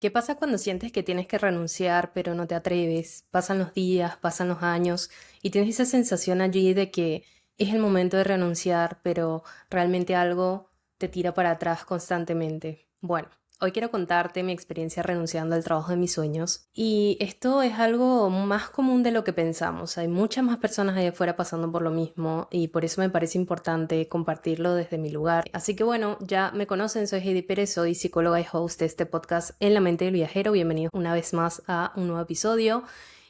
¿Qué pasa cuando sientes que tienes que renunciar, pero no te atreves? Pasan los días, pasan los años y tienes esa sensación allí de que es el momento de renunciar, pero realmente algo te tira para atrás constantemente. Bueno, hoy quiero contarte mi experiencia renunciando al trabajo de mis sueños y esto es algo más común de lo que pensamos. Hay muchas más personas allá afuera pasando por lo mismo y por eso me parece importante compartirlo desde mi lugar. Así que bueno, ya me conocen, soy Heidi Pérez, soy psicóloga y host de este podcast En la mente del viajero. Bienvenidos una vez más a un nuevo episodio.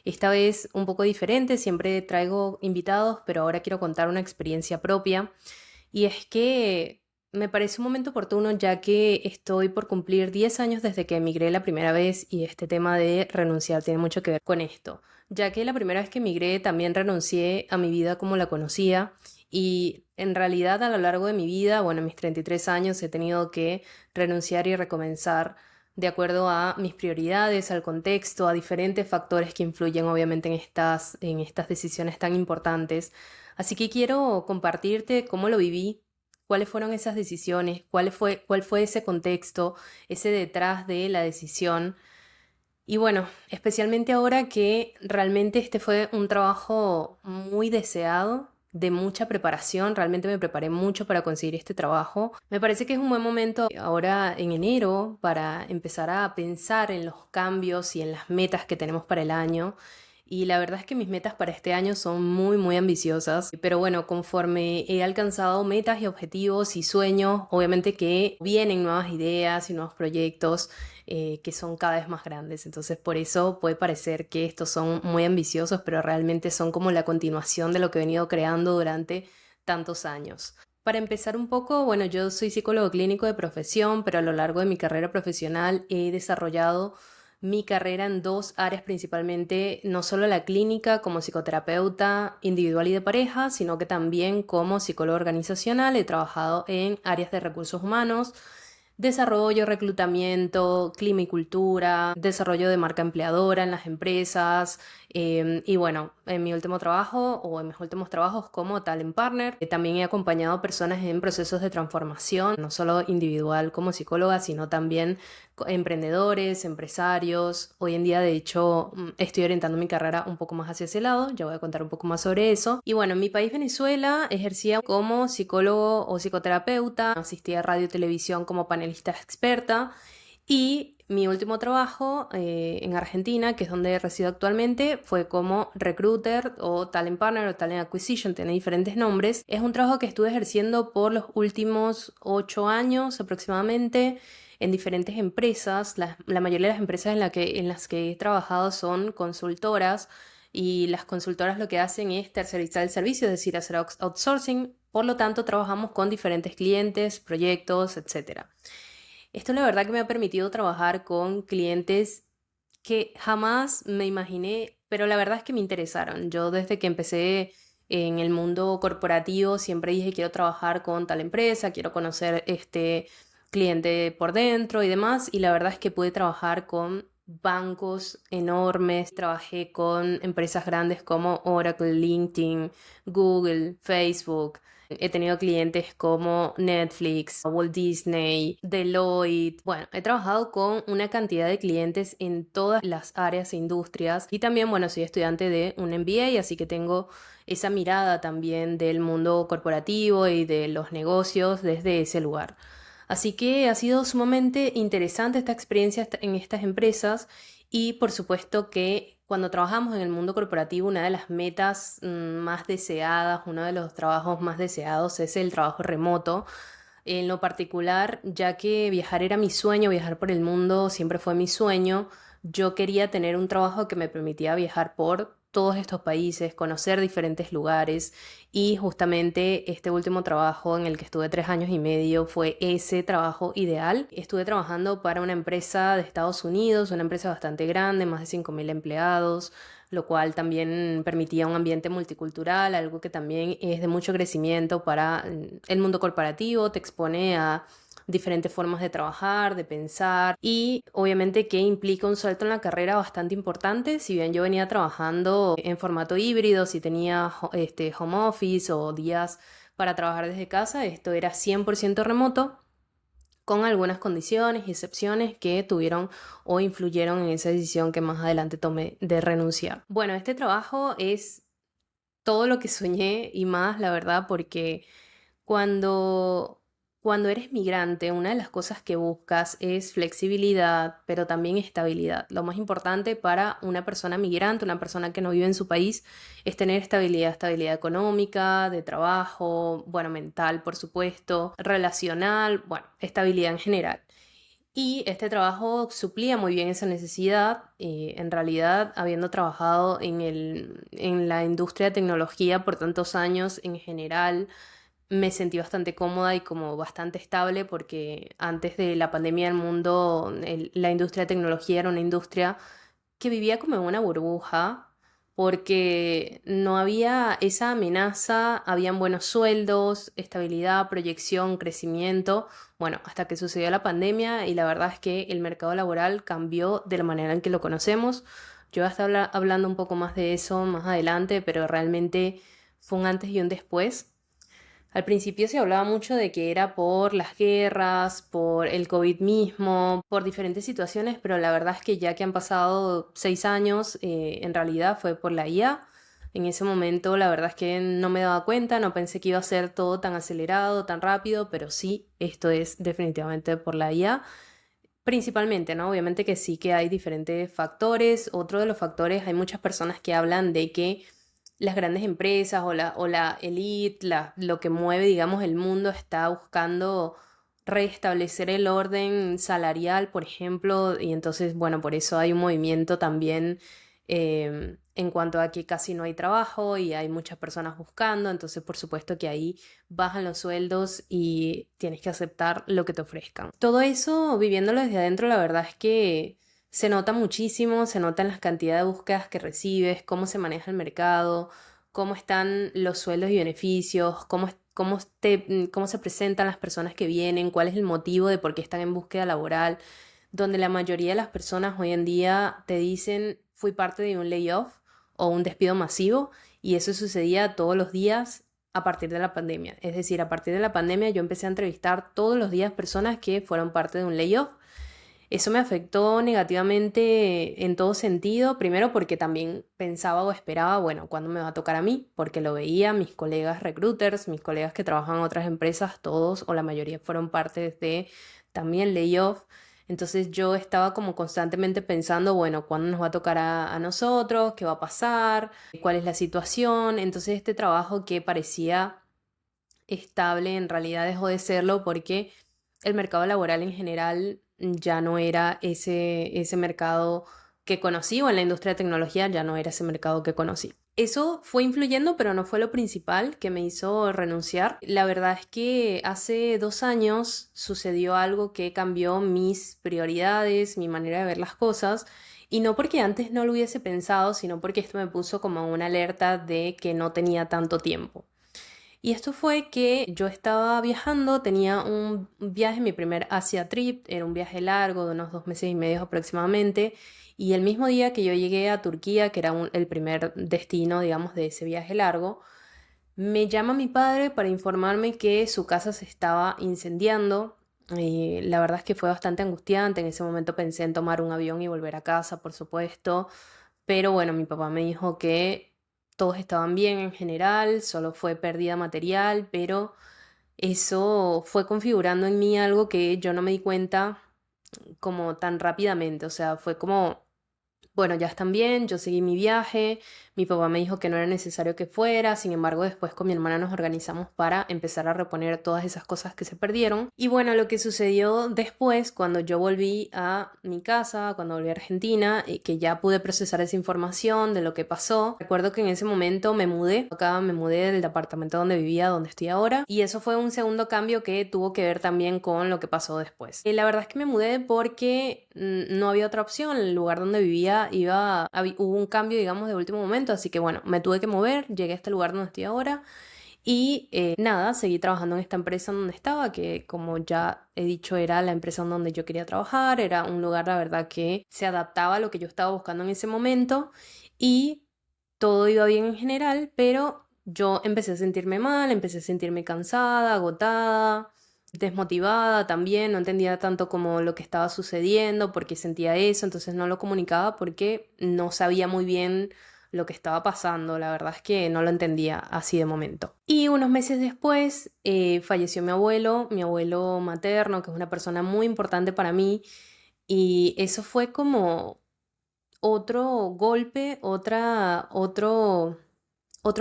Esta vez un poco diferente, siempre traigo invitados, pero ahora quiero contar una experiencia propia. Y es que me parece un momento oportuno ya que estoy por cumplir 10 años desde que emigré la primera vez y este tema de renunciar tiene mucho que ver con esto, ya que la primera vez que emigré también renuncié a mi vida como la conocía y en realidad a lo largo de mi vida, bueno, en mis 33 años he tenido que renunciar y recomenzar de acuerdo a mis prioridades, al contexto, a diferentes factores que influyen obviamente en estas decisiones tan importantes. Así que quiero compartirte cómo lo viví, cuáles fueron esas decisiones, cuál fue ese contexto, ese detrás de la decisión. Y bueno, especialmente ahora que realmente este fue un trabajo muy deseado, de mucha preparación, realmente me preparé mucho para conseguir este trabajo. Me parece que es un buen momento ahora en enero para empezar a pensar en los cambios y en las metas que tenemos para el año. Y la verdad es que mis metas para este año son muy, muy ambiciosas. Pero bueno, conforme he alcanzado metas y objetivos y sueños, obviamente que vienen nuevas ideas y nuevos proyectos que son cada vez más grandes. Entonces, por eso puede parecer que estos son muy ambiciosos, pero realmente son como la continuación de lo que he venido creando durante tantos años. Para empezar un poco, bueno, yo soy psicólogo clínico de profesión, pero a lo largo de mi carrera profesional he desarrollado mi carrera en dos áreas principalmente, no solo la clínica como psicoterapeuta individual y de pareja, sino que también como psicólogo organizacional. He trabajado en áreas de recursos humanos, desarrollo, reclutamiento, clima y cultura, desarrollo de marca empleadora en las empresas y bueno, en mi último trabajo o en mis últimos trabajos como talent partner, también he acompañado a personas en procesos de transformación, no solo individual como psicóloga, sino también emprendedores, empresarios. Hoy en día, de hecho, estoy orientando mi carrera un poco más hacia ese lado. Ya voy a contar un poco más sobre eso. Y bueno, en mi país, Venezuela, ejercía como psicólogo o psicoterapeuta, asistía a radio y televisión como panelista experta. Y mi último trabajo en Argentina, que es donde resido actualmente, fue como recruiter o talent partner o talent acquisition, tiene diferentes nombres. Es un trabajo que estuve ejerciendo por los últimos 8 años aproximadamente en diferentes empresas. La mayoría de las empresas en las que he trabajado son consultoras y las consultoras lo que hacen es tercerizar el servicio, es decir, hacer outsourcing. Por lo tanto, trabajamos con diferentes clientes, proyectos, etcétera. Esto la verdad que me ha permitido trabajar con clientes que jamás me imaginé, pero la verdad es que me interesaron. Yo desde que empecé en el mundo corporativo siempre dije quiero trabajar con tal empresa, quiero conocer este cliente por dentro y demás, y la verdad es que pude trabajar con bancos enormes, trabajé con empresas grandes como Oracle, LinkedIn, Google, Facebook. He tenido clientes como Netflix, Walt Disney, Deloitte. Bueno, he trabajado con una cantidad de clientes en todas las áreas e industrias. Y también, bueno, soy estudiante de un MBA, así que tengo esa mirada también del mundo corporativo y de los negocios desde ese lugar. Así que ha sido sumamente interesante esta experiencia en estas empresas y por supuesto que cuando trabajamos en el mundo corporativo una de las metas más deseadas, uno de los trabajos más deseados es el trabajo remoto. En lo particular, ya que viajar era mi sueño, viajar por el mundo siempre fue mi sueño, yo quería tener un trabajo que me permitía viajar por todos estos países, conocer diferentes lugares y justamente este último trabajo en el que estuve 3 años y medio fue ese trabajo ideal. Estuve trabajando para una empresa de Estados Unidos, una empresa bastante grande, más de 5.000 empleados, lo cual también permitía un ambiente multicultural, algo que también es de mucho crecimiento para el mundo corporativo, te expone a diferentes formas de trabajar, de pensar y obviamente que implica un salto en la carrera bastante importante. Si bien yo venía trabajando en formato híbrido, si tenía home office o días para trabajar desde casa, esto era 100% remoto. con algunas condiciones y excepciones que tuvieron o influyeron en esa decisión que más adelante tomé de renunciar. Bueno, este trabajo es todo lo que soñé y más, la verdad, porque cuando, cuando eres migrante, una de las cosas que buscas es flexibilidad, pero también estabilidad. Lo más importante para una persona migrante, una persona que no vive en su país, es tener estabilidad, estabilidad económica, de trabajo, bueno, mental, por supuesto, relacional, bueno, estabilidad en general. Y este trabajo suplía muy bien esa necesidad. En realidad, habiendo trabajado en la industria de tecnología por tantos años en general, me sentí bastante cómoda y como bastante estable porque antes de la pandemia el mundo, la industria de tecnología era una industria que vivía como en una burbuja porque no había esa amenaza, habían buenos sueldos, estabilidad, proyección, crecimiento, bueno, hasta que sucedió la pandemia y la verdad es que el mercado laboral cambió de la manera en que lo conocemos. Yo voy a estar hablando un poco más de eso más adelante, pero realmente fue un antes y un después. Al principio se hablaba mucho de que era por las guerras, por el COVID mismo, por diferentes situaciones, pero la verdad es que ya que han pasado 6 años, en realidad fue por la IA. En ese momento la verdad es que no me daba cuenta, no pensé que iba a ser todo tan acelerado, tan rápido, pero sí, esto es definitivamente por la IA. Principalmente, ¿no? Obviamente que sí que hay diferentes factores. Otro de los factores, hay muchas personas que hablan de que las grandes empresas o la elite, lo que mueve, digamos, el mundo está buscando restablecer el orden salarial, por ejemplo, y entonces, bueno, por eso hay un movimiento también en cuanto a que casi no hay trabajo y hay muchas personas buscando, entonces por supuesto que ahí bajan los sueldos y tienes que aceptar lo que te ofrezcan. Todo eso, viviéndolo desde adentro, la verdad es que se nota muchísimo, se nota en las cantidades de búsquedas que recibes, cómo se maneja el mercado, cómo están los sueldos y beneficios, cómo se presentan las personas que vienen, cuál es el motivo de por qué están en búsqueda laboral, donde la mayoría de las personas hoy en día te dicen fui parte de un layoff o un despido masivo y eso sucedía todos los días a partir de la pandemia. Es decir, a partir de la pandemia yo empecé a entrevistar todos los días personas que fueron parte de un layoff. Eso me afectó negativamente en todo sentido, primero porque también pensaba o esperaba, bueno, ¿cuándo me va a tocar a mí? Porque lo veía, mis colegas recruiters, mis colegas que trabajan en otras empresas, todos o la mayoría fueron parte de también layoff. Entonces yo estaba como constantemente pensando, bueno, ¿cuándo nos va a tocar a nosotros? ¿Qué va a pasar? ¿Cuál es la situación? Entonces este trabajo que parecía estable en realidad dejó de serlo porque el mercado laboral en general ya no era ese mercado que conocí o en la industria de tecnología ya no era ese mercado que conocí. Eso fue influyendo, pero no fue lo principal que me hizo renunciar. La verdad es que hace 2 años sucedió algo que cambió mis prioridades, mi manera de ver las cosas. Y no porque antes no lo hubiese pensado, sino porque esto me puso como una alerta de que no tenía tanto tiempo. Y esto fue que yo estaba viajando, tenía un viaje, mi primer Asia trip, era un viaje largo de unos 2 meses y medio aproximadamente, y el mismo día que yo llegué a Turquía, que era el primer destino, digamos, de ese viaje largo, me llama mi padre para informarme que su casa se estaba incendiando. Y la verdad es que fue bastante angustiante, en ese momento pensé en tomar un avión y volver a casa, por supuesto. Pero bueno, mi papá me dijo que todos estaban bien en general, solo fue pérdida material, pero eso fue configurando en mí algo que yo no me di cuenta como tan rápidamente. O sea, fue como bueno, ya están bien, yo seguí mi viaje, mi papá me dijo que no era necesario que fuera, sin embargo después con mi hermana nos organizamos para empezar a reponer todas esas cosas que se perdieron. Y bueno, lo que sucedió después, cuando yo volví a mi casa, cuando volví a Argentina, y que ya pude procesar esa información de lo que pasó, recuerdo que en ese momento me mudé, acá me mudé del departamento donde vivía, donde estoy ahora, y eso fue un segundo cambio que tuvo que ver también con lo que pasó después. La verdad es que me mudé porque no había otra opción, el lugar donde vivía hubo un cambio, digamos, de último momento, así que bueno, me tuve que mover, llegué a este lugar donde estoy ahora y nada, seguí trabajando en esta empresa en donde estaba, que como ya he dicho era la empresa en donde yo quería trabajar, era un lugar, la verdad, que se adaptaba a lo que yo estaba buscando en ese momento y todo iba bien en general, pero yo empecé a sentirme mal, empecé a sentirme cansada, agotada. desmotivada también, no entendía tanto como lo que estaba sucediendo, porque sentía eso, entonces no lo comunicaba porque no sabía muy bien lo que estaba pasando, la verdad es que no lo entendía así de momento. Y unos meses después falleció mi abuelo materno, que es una persona muy importante para mí, y eso fue como otro golpe, otro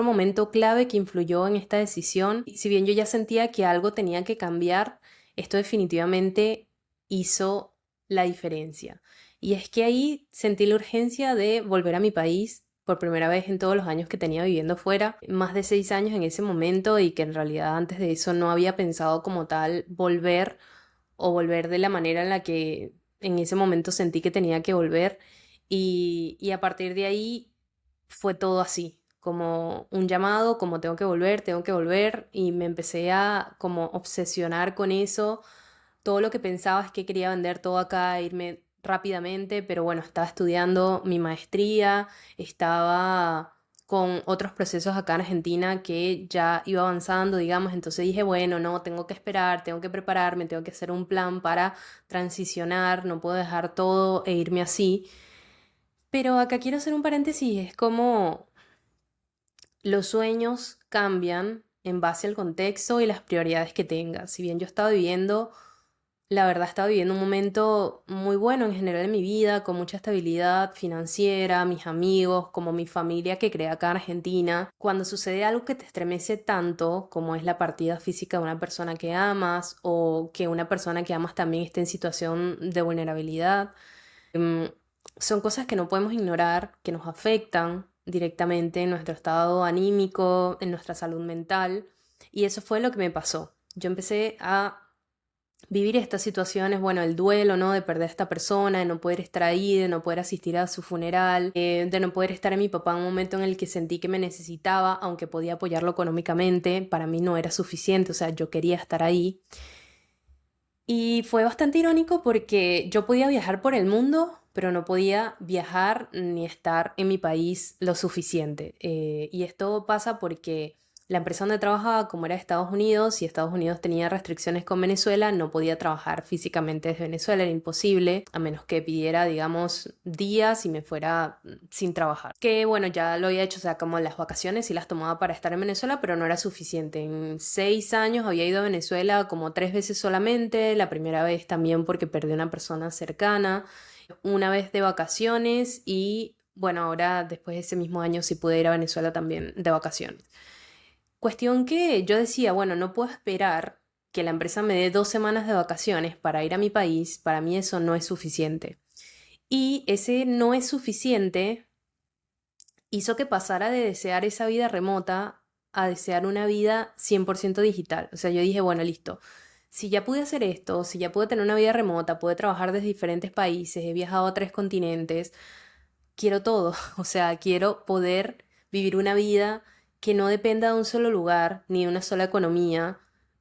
momento clave que influyó en esta decisión. Si bien yo ya sentía que algo tenía que cambiar, esto definitivamente hizo la diferencia. Y es que ahí sentí la urgencia de volver a mi país por primera vez en todos los años que tenía viviendo fuera, más de 6 años en ese momento, y que en realidad antes de eso no había pensado como tal volver o volver de la manera en la que en ese momento sentí que tenía que volver. Y a partir de ahí fue todo así, como un llamado, como tengo que volver, y me empecé a como obsesionar con eso. Todo lo que pensaba es que quería vender todo acá, irme rápidamente, pero bueno, estaba estudiando mi maestría, estaba con otros procesos acá en Argentina que ya iba avanzando, digamos, entonces dije, bueno, no, tengo que esperar, tengo que prepararme, tengo que hacer un plan para transicionar, no puedo dejar todo e irme así. Pero acá quiero hacer un paréntesis, es como los sueños cambian en base al contexto y las prioridades que tengas. Si bien yo estaba viviendo, la verdad estaba viviendo un momento muy bueno en general en mi vida, con mucha estabilidad financiera, mis amigos, como mi familia que creé acá en Argentina. Cuando sucede algo que te estremece tanto, como es la partida física de una persona que amas o que una persona que amas también esté en situación de vulnerabilidad, em, son cosas que no podemos ignorar, que nos afectan directamente en nuestro estado anímico, en nuestra salud mental. Y eso fue lo que me pasó. Yo empecé a vivir estas situaciones, bueno, el duelo, ¿no? De perder a esta persona, de no poder estar ahí, de no poder asistir a su funeral, de no poder estar en mi papá en un momento en el que sentí que me necesitaba, aunque podía apoyarlo económicamente, para mí no era suficiente, o sea, yo quería estar ahí. Y fue bastante irónico porque yo podía viajar por el mundo, pero no podía viajar ni estar en mi país lo suficiente. Y esto pasa porque la empresa donde trabajaba, como era de Estados Unidos, y Estados Unidos tenía restricciones con Venezuela, no podía trabajar físicamente desde Venezuela, era imposible, a menos que pidiera, digamos, días y me fuera sin trabajar. Que bueno, ya lo había hecho, o sea, como las vacaciones sí las tomaba para estar en Venezuela, pero no era suficiente. En 6 años había ido a Venezuela como 3 veces solamente, la primera vez también porque perdí a una persona cercana, una vez de vacaciones y bueno, ahora después de ese mismo año sí pude ir a Venezuela también de vacaciones. Cuestión que yo decía, bueno, no puedo esperar que la empresa me dé 2 semanas de vacaciones para ir a mi país, para mí eso no es suficiente. Y ese no es suficiente hizo que pasara de desear esa vida remota a desear una vida 100% digital. O sea, yo dije, bueno, listo. Si ya pude hacer esto, si ya pude tener una vida remota, pude trabajar desde diferentes países, he viajado a 3 continentes, quiero todo. O sea, quiero poder vivir una vida que no dependa de un solo lugar, ni de una sola economía,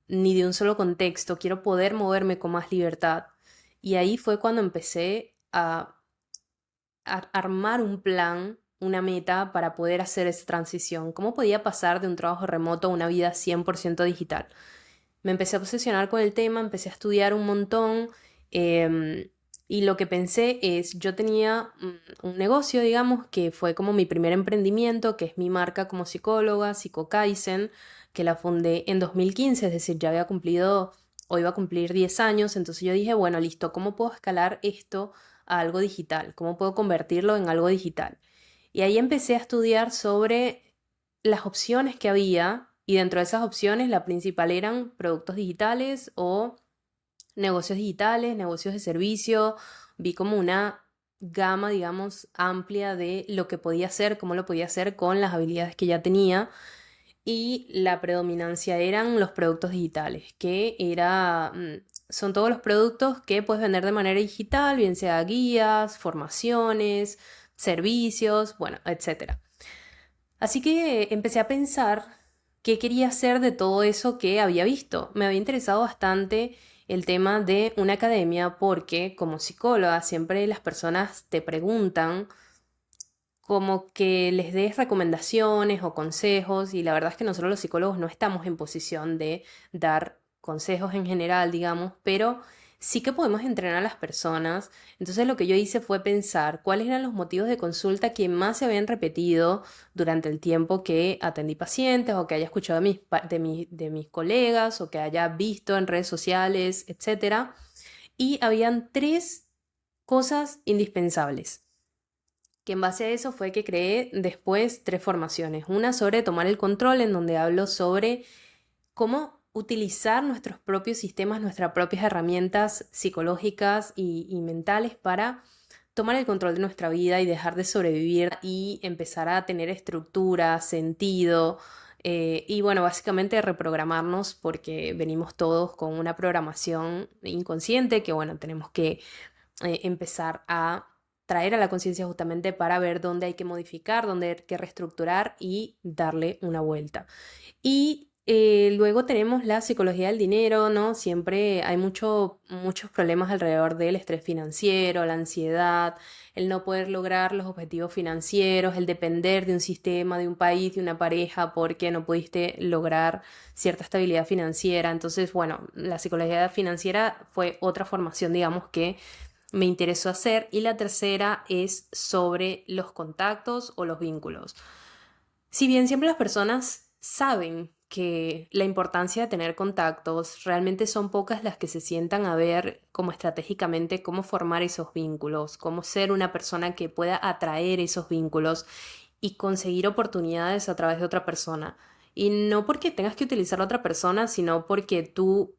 ni de un solo contexto. Quiero poder moverme con más libertad. Y ahí fue cuando empecé a armar un plan, una meta para poder hacer esa transición. ¿Cómo podía pasar de un trabajo remoto a una vida 100% digital? Me empecé a obsesionar con el tema, empecé a estudiar un montón, em, y lo que pensé es, yo tenía un negocio, digamos, que fue como mi primer emprendimiento, que es mi marca como psicóloga, Psico-Kaizen, que la fundé en 2015, es decir, ya había cumplido o iba a cumplir 10 años, entonces yo dije, bueno, listo, ¿cómo puedo escalar esto a algo digital? ¿Cómo puedo convertirlo en algo digital? Y ahí empecé a estudiar sobre las opciones que había y dentro de esas opciones la principal eran productos digitales o negocios digitales, negocios de servicio. Vi como una gama, digamos, amplia de lo que podía hacer, cómo lo podía hacer con las habilidades que ya tenía y la predominancia eran los productos digitales, que son todos los productos que puedes vender de manera digital, bien sea guías, formaciones, servicios, bueno, etcétera. Así que empecé a pensar qué quería hacer de todo eso que había visto. Me había interesado bastante el tema de una academia porque como psicóloga siempre las personas te preguntan como que les des recomendaciones o consejos y la verdad es que nosotros los psicólogos no estamos en posición de dar consejos en general, digamos, pero sí que podemos entrenar a las personas. Entonces lo que yo hice fue pensar cuáles eran los motivos de consulta que más se habían repetido durante el tiempo que atendí pacientes o que haya escuchado de mis colegas o que haya visto en redes sociales, etcétera. Y habían tres cosas indispensables, que en base a eso fue que creé después tres formaciones. Una sobre tomar el control, en donde hablo sobre cómo utilizar nuestros propios sistemas, nuestras propias herramientas psicológicas y mentales para tomar el control de nuestra vida y dejar de sobrevivir y empezar a tener estructura, sentido, y bueno, básicamente reprogramarnos, porque venimos todos con una programación inconsciente que bueno, tenemos que empezar a traer a la conciencia justamente para ver dónde hay que modificar, dónde hay que reestructurar y darle una vuelta. Y luego tenemos la psicología del dinero, ¿no? Siempre hay muchos problemas alrededor del estrés financiero, la ansiedad, el no poder lograr los objetivos financieros, el depender de un sistema, de un país, de una pareja, porque no pudiste lograr cierta estabilidad financiera. Entonces, bueno, la psicología financiera fue otra formación, digamos, que me interesó hacer. Y la tercera es sobre los contactos o los vínculos. Si bien siempre las personas saben que la importancia de tener contactos, realmente son pocas las que se sientan a ver como estratégicamente cómo formar esos vínculos, cómo ser una persona que pueda atraer esos vínculos y conseguir oportunidades a través de otra persona. Y no porque tengas que utilizar a otra persona, sino porque tú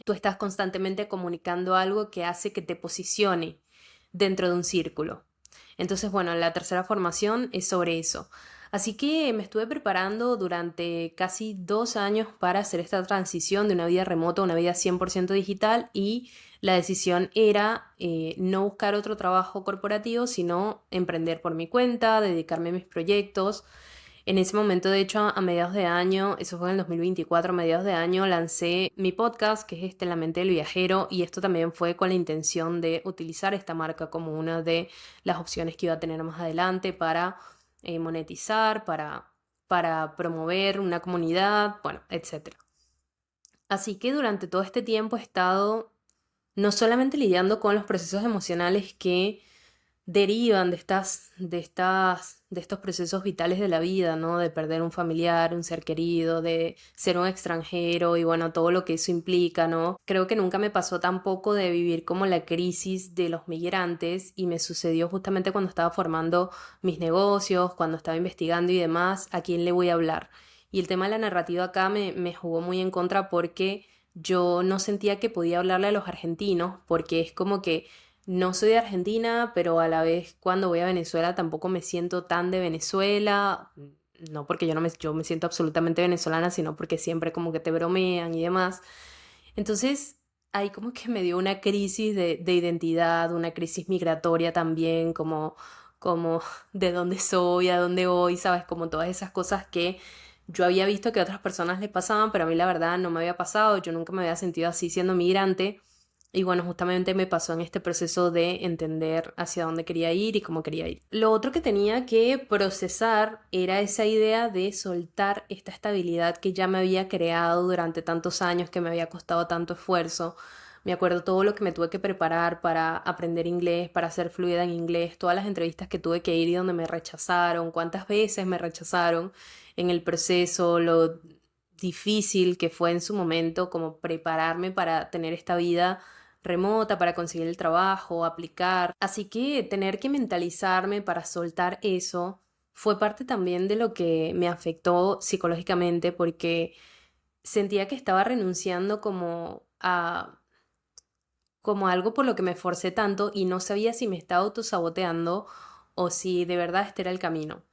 estás constantemente comunicando algo que hace que te posicione dentro de un círculo. Entonces, bueno, la tercera formación es sobre eso. Así que me estuve preparando durante casi 2 años para hacer esta transición de una vida remota a una vida 100% digital, y la decisión era no buscar otro trabajo corporativo, sino emprender por mi cuenta, dedicarme a mis proyectos. En ese momento, de hecho, a mediados de año, eso fue en el 2024, a mediados de año, lancé mi podcast, que es La Mente del Viajero, y esto también fue con la intención de utilizar esta marca como una de las opciones que iba a tener más adelante para monetizar, para promover una comunidad, bueno, etcétera. Así que durante todo este tiempo he estado no solamente lidiando con los procesos emocionales que derivan de estos procesos vitales de la vida, ¿no? De perder un familiar, un ser querido, de ser un extranjero y bueno, todo lo que eso implica, ¿no? Creo que nunca me pasó tampoco de vivir como la crisis de los migrantes, y me sucedió justamente cuando estaba formando mis negocios, cuando estaba investigando y demás, ¿a quién le voy a hablar? Y el tema de la narrativa acá me jugó muy en contra, porque yo no sentía que podía hablarle a los argentinos, porque es como que no soy de Argentina, pero a la vez cuando voy a Venezuela tampoco me siento tan de Venezuela. No porque yo me siento absolutamente venezolana, sino porque siempre como que te bromean y demás. Entonces, ahí como que me dio una crisis de identidad, una crisis migratoria también, como de dónde soy, a dónde voy, ¿sabes? Como todas esas cosas que yo había visto que a otras personas les pasaban, pero a mí la verdad no me había pasado. Yo nunca me había sentido así siendo migrante. Y bueno, justamente me pasó en este proceso de entender hacia dónde quería ir y cómo quería ir. Lo otro que tenía que procesar era esa idea de soltar esta estabilidad que ya me había creado durante tantos años, que me había costado tanto esfuerzo. Me acuerdo todo lo que me tuve que preparar para aprender inglés, para ser fluida en inglés, todas las entrevistas que tuve que ir y donde me rechazaron, cuántas veces me rechazaron en el proceso, lo difícil que fue en su momento como prepararme para tener esta vida remota, para conseguir el trabajo, aplicar. Así que tener que mentalizarme para soltar eso fue parte también de lo que me afectó psicológicamente, porque sentía que estaba renunciando como a algo por lo que me esforcé tanto, y no sabía si me estaba autosaboteando o si de verdad este era el camino.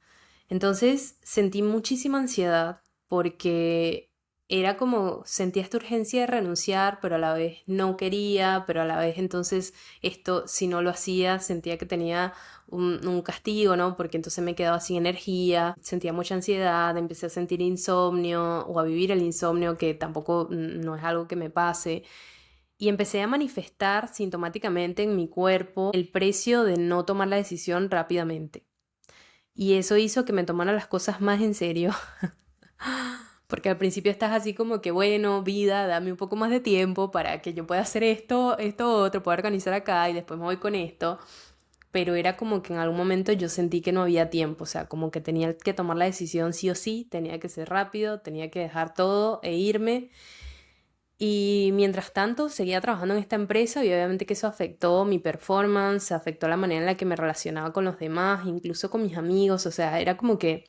Entonces sentí muchísima ansiedad, porque era como sentía esta urgencia de renunciar, pero a la vez no quería, pero a la vez entonces esto, si no lo hacía, sentía que tenía un castigo, ¿no? Porque entonces me quedaba sin energía, sentía mucha ansiedad, empecé a sentir insomnio o a vivir el insomnio, que tampoco no es algo que me pase. Y empecé a manifestar sintomáticamente en mi cuerpo el precio de no tomar la decisión rápidamente. Y eso hizo que me tomara las cosas más en serio. Porque al principio estás así como que, bueno, vida, dame un poco más de tiempo para que yo pueda hacer esto otro, pueda organizar acá y después me voy con esto. Pero era como que en algún momento yo sentí que no había tiempo, o sea, como que tenía que tomar la decisión sí o sí, tenía que ser rápido, tenía que dejar todo e irme. Y mientras tanto seguía trabajando en esta empresa y obviamente que eso afectó mi performance, afectó la manera en la que me relacionaba con los demás, incluso con mis amigos, o sea, era como que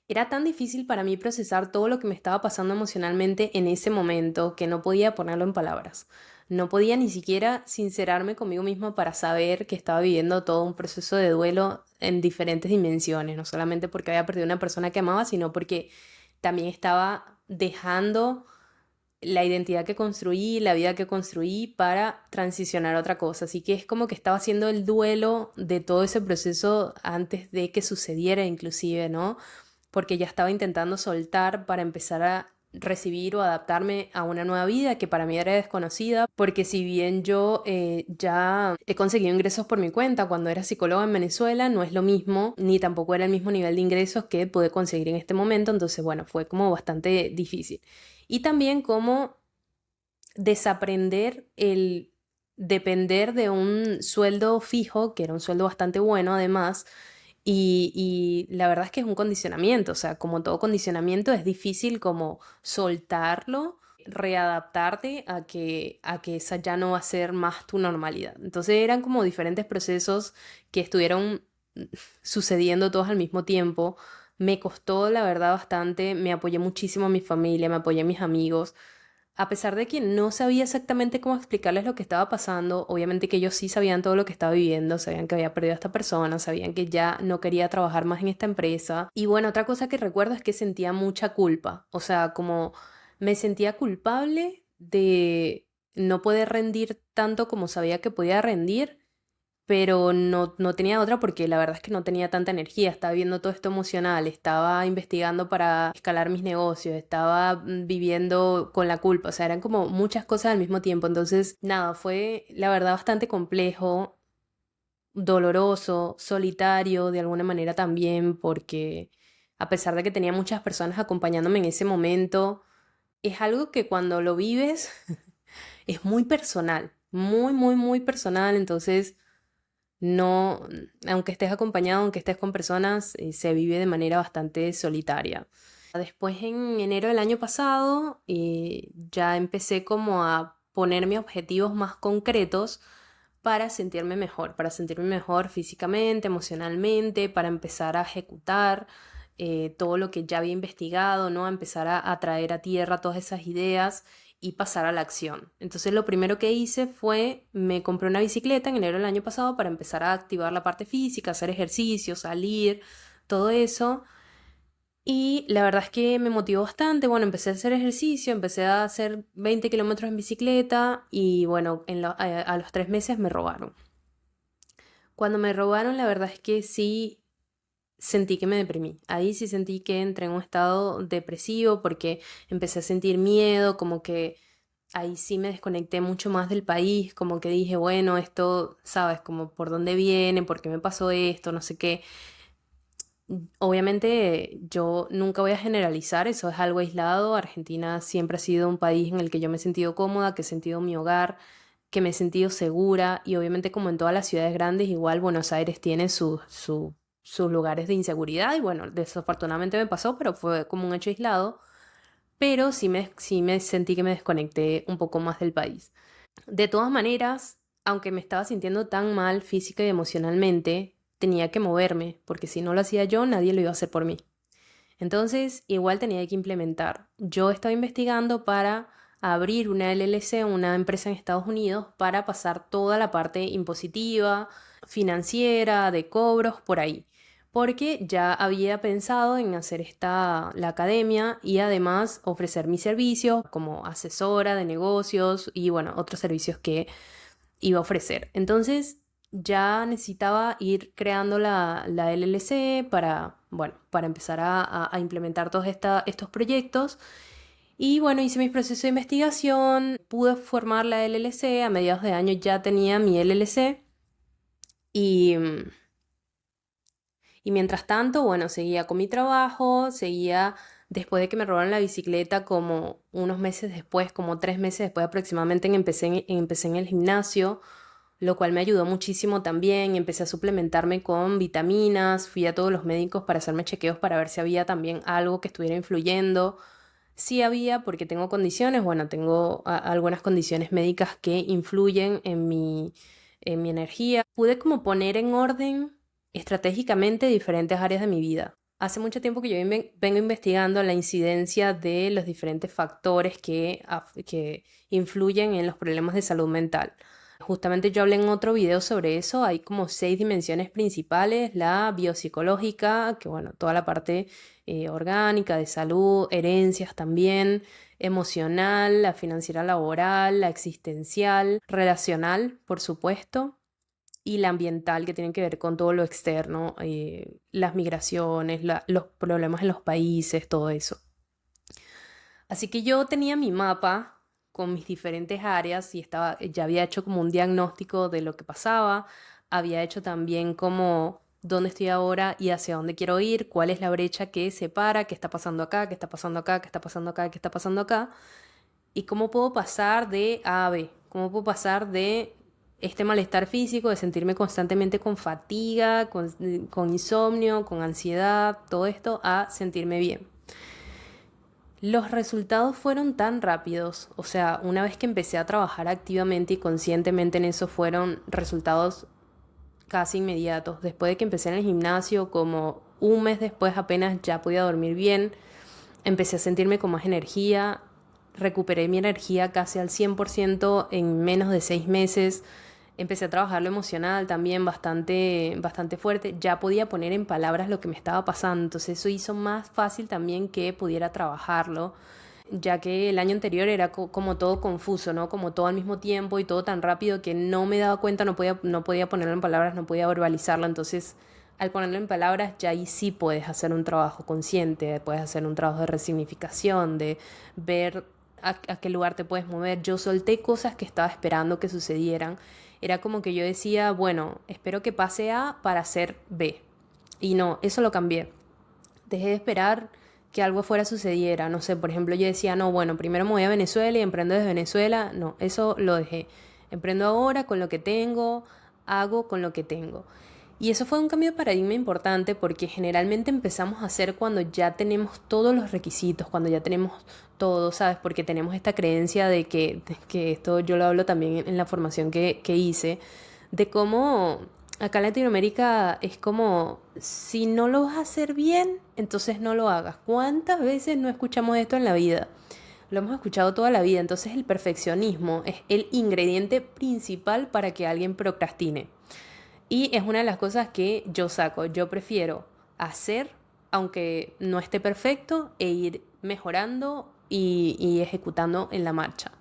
era tan difícil para mí procesar todo lo que me estaba pasando emocionalmente en ese momento que no podía ponerlo en palabras. No podía ni siquiera sincerarme conmigo misma para saber que estaba viviendo todo un proceso de duelo en diferentes dimensiones, no solamente porque había perdido una persona que amaba, sino porque también estaba dejando la identidad que construí, la vida que construí para transicionar a otra cosa. Así que es como que estaba haciendo el duelo de todo ese proceso antes de que sucediera inclusive, ¿no? Porque ya estaba intentando soltar para empezar a recibir o adaptarme a una nueva vida que para mí era desconocida, porque si bien yo ya he conseguido ingresos por mi cuenta cuando era psicóloga en Venezuela, no es lo mismo, ni tampoco era el mismo nivel de ingresos que pude conseguir en este momento, entonces bueno, fue como bastante difícil. Y también como desaprender el depender de un sueldo fijo, que era un sueldo bastante bueno además, y la verdad es que es un condicionamiento, o sea, como todo condicionamiento es difícil como soltarlo, readaptarte a que esa ya no va a ser más tu normalidad. Entonces eran como diferentes procesos que estuvieron sucediendo todos al mismo tiempo. Me costó, la verdad, bastante, me apoyé muchísimo a mi familia, me apoyé a mis amigos, a pesar de que no sabía exactamente cómo explicarles lo que estaba pasando, obviamente que ellos sí sabían todo lo que estaba viviendo, sabían que había perdido a esta persona, sabían que ya no quería trabajar más en esta empresa. Y bueno, otra cosa que recuerdo es que sentía mucha culpa, o sea, como me sentía culpable de no poder rendir tanto como sabía que podía rendir, pero no tenía otra porque la verdad es que no tenía tanta energía, estaba viendo todo esto emocional, estaba investigando para escalar mis negocios, estaba viviendo con la culpa, o sea, eran como muchas cosas al mismo tiempo, entonces nada, fue la verdad bastante complejo, doloroso, solitario de alguna manera también, porque a pesar de que tenía muchas personas acompañándome en ese momento, es algo que cuando lo vives es muy personal, muy personal, entonces no, aunque estés acompañado, aunque estés con personas, se vive de manera bastante solitaria. Después, en enero del año pasado, ya empecé como a ponerme objetivos más concretos para sentirme mejor físicamente, emocionalmente, para empezar a ejecutar todo lo que ya había investigado, ¿no? A empezar a traer a tierra todas esas ideas y pasar a la acción. Entonces lo primero que hice fue, me compré una bicicleta en enero del año pasado para empezar a activar la parte física, hacer ejercicio, salir, todo eso. Y la verdad es que me motivó bastante. Bueno, empecé a hacer ejercicio, empecé a hacer 20 kilómetros en bicicleta y bueno, a los 3 meses me robaron. Cuando me robaron, la verdad es que sí sentí que me deprimí. Ahí sí sentí que entré en un estado depresivo porque empecé a sentir miedo, como que ahí sí me desconecté mucho más del país, como que dije, bueno, esto, sabes, como por dónde viene, por qué me pasó esto, no sé qué. Obviamente yo nunca voy a generalizar, eso es algo aislado. Argentina siempre ha sido un país en el que yo me he sentido cómoda, que he sentido mi hogar, que me he sentido segura y obviamente como en todas las ciudades grandes, igual Buenos Aires tiene sus lugares de inseguridad y bueno, desafortunadamente me pasó, pero fue como un hecho aislado, pero sí me sentí que me desconecté un poco más del país. De todas maneras, aunque me estaba sintiendo tan mal física y emocionalmente, tenía que moverme, porque si no lo hacía yo, nadie lo iba a hacer por mí. Entonces, igual tenía que implementar. Yo estaba investigando para abrir una LLC, una empresa en Estados Unidos, para pasar toda la parte impositiva, financiera, de cobros, por ahí. Porque ya había pensado en hacer la academia y además ofrecer mi servicio como asesora de negocios y bueno, otros servicios que iba a ofrecer. Entonces ya necesitaba ir creando la LLC para, bueno, para empezar a implementar todos estos proyectos. Y bueno, hice mis procesos de investigación, pude formar la LLC, a mediados de año ya tenía mi LLC y, y mientras tanto, bueno, seguía con mi trabajo, seguía Después de que me robaron la bicicleta, como unos meses después, como 3 meses después aproximadamente, empecé en el gimnasio, lo cual me ayudó muchísimo también. Empecé a suplementarme con vitaminas, fui a todos los médicos para hacerme chequeos para ver si había también algo que estuviera influyendo. Sí había, porque tengo condiciones, bueno, tengo algunas condiciones médicas que influyen en mi energía. Pude como poner en orden estratégicamente diferentes áreas de mi vida. Hace mucho tiempo que yo vengo investigando la incidencia de los diferentes factores que influyen en los problemas de salud mental. Justamente yo hablé en otro video sobre eso. Hay como 6 dimensiones principales: la biopsicológica, que bueno, toda la parte orgánica, de salud, herencias también, emocional, la financiera, laboral, la existencial, relacional, por supuesto, y la ambiental, que tiene que ver con todo lo externo, las migraciones, los problemas en los países, todo eso. Así que yo tenía mi mapa con mis diferentes áreas y ya había hecho como un diagnóstico de lo que pasaba, había hecho también como dónde estoy ahora y hacia dónde quiero ir, cuál es la brecha que separa, qué está pasando acá, qué está pasando acá, qué está pasando acá, qué está pasando acá, y cómo puedo pasar de A a B, cómo puedo pasar de este malestar físico, de sentirme constantemente con fatiga, con insomnio, con ansiedad, todo esto, a sentirme bien. Los resultados fueron tan rápidos, o sea, una vez que empecé a trabajar activamente y conscientemente en eso, fueron resultados casi inmediatos. Después de que empecé en el gimnasio, como un mes después apenas ya podía dormir bien, empecé a sentirme con más energía, recuperé mi energía casi al 100% en menos de 6 meses. Empecé a trabajar lo emocional también bastante, bastante fuerte. Ya podía poner en palabras lo que me estaba pasando. Entonces eso hizo más fácil también que pudiera trabajarlo, ya que el año anterior era como todo confuso, ¿no? Como todo al mismo tiempo y todo tan rápido que no me daba cuenta, no podía ponerlo en palabras, no podía verbalizarlo. Entonces, al ponerlo en palabras, ya ahí sí puedes hacer un trabajo consciente, puedes hacer un trabajo de resignificación, de ver a qué lugar te puedes mover. Yo solté cosas que estaba esperando que sucedieran. Era como que yo decía, bueno, espero que pase A para hacer B. Y no, eso lo cambié. Dejé de esperar que algo fuera sucediera. No sé, por ejemplo, yo decía, no, bueno, primero me voy a Venezuela y emprendo desde Venezuela. No, eso lo dejé. Emprendo ahora con lo que tengo, hago con lo que tengo. Y eso fue un cambio de paradigma importante, porque generalmente empezamos a hacer cuando ya tenemos todos los requisitos, cuando ya tenemos todo, ¿sabes? Porque tenemos esta creencia de que esto yo lo hablo también en la formación que hice, de cómo acá en Latinoamérica es como, si no lo vas a hacer bien, entonces no lo hagas. ¿Cuántas veces no escuchamos esto en la vida? Lo hemos escuchado toda la vida. Entonces el perfeccionismo es el ingrediente principal para que alguien procrastine. Y es una de las cosas que yo saco. Yo prefiero hacer, aunque no esté perfecto, e ir mejorando y ejecutando en la marcha.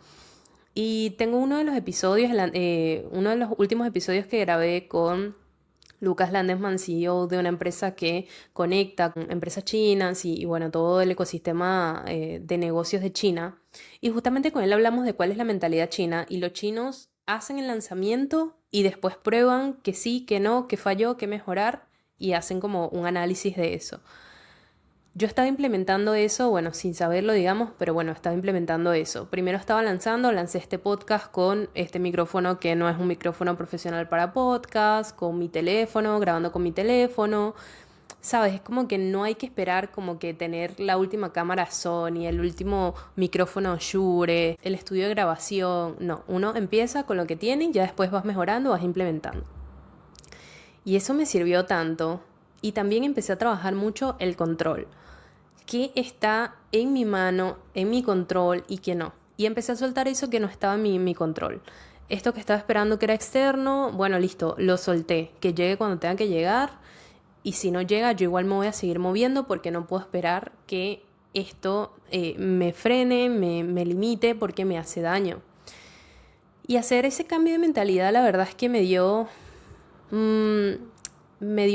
Y tengo uno de los episodios, uno de los últimos episodios que grabé con Lucas Landesman, CEO de una empresa que conecta con empresas chinas y bueno, todo el ecosistema de negocios de China. Y justamente con él hablamos de cuál es la mentalidad china. Y los chinos hacen el lanzamiento y después prueban que sí, que no, que falló, que mejorar, y hacen como un análisis de eso. Yo estaba implementando eso, bueno, sin saberlo, digamos, pero bueno, estaba implementando eso. Primero lancé este podcast con este micrófono que no es un micrófono profesional para podcast, con mi teléfono, grabando con mi teléfono. Sabes, es como que no hay que esperar como que tener la última cámara Sony, el último micrófono Shure, el estudio de grabación. No, uno empieza con lo que tiene y ya después vas mejorando, vas implementando. Y eso me sirvió tanto. Y también empecé a trabajar mucho el control. ¿Qué está en mi mano, en mi control y qué no? Y empecé a soltar eso que no estaba en mi control. Esto que estaba esperando que era externo, bueno, listo, lo solté. Que llegue cuando tenga que llegar. Y si no llega, yo igual me voy a seguir moviendo, porque no puedo esperar que esto me frene, me limite, porque me hace daño. Y hacer ese cambio de mentalidad, la verdad es que me dio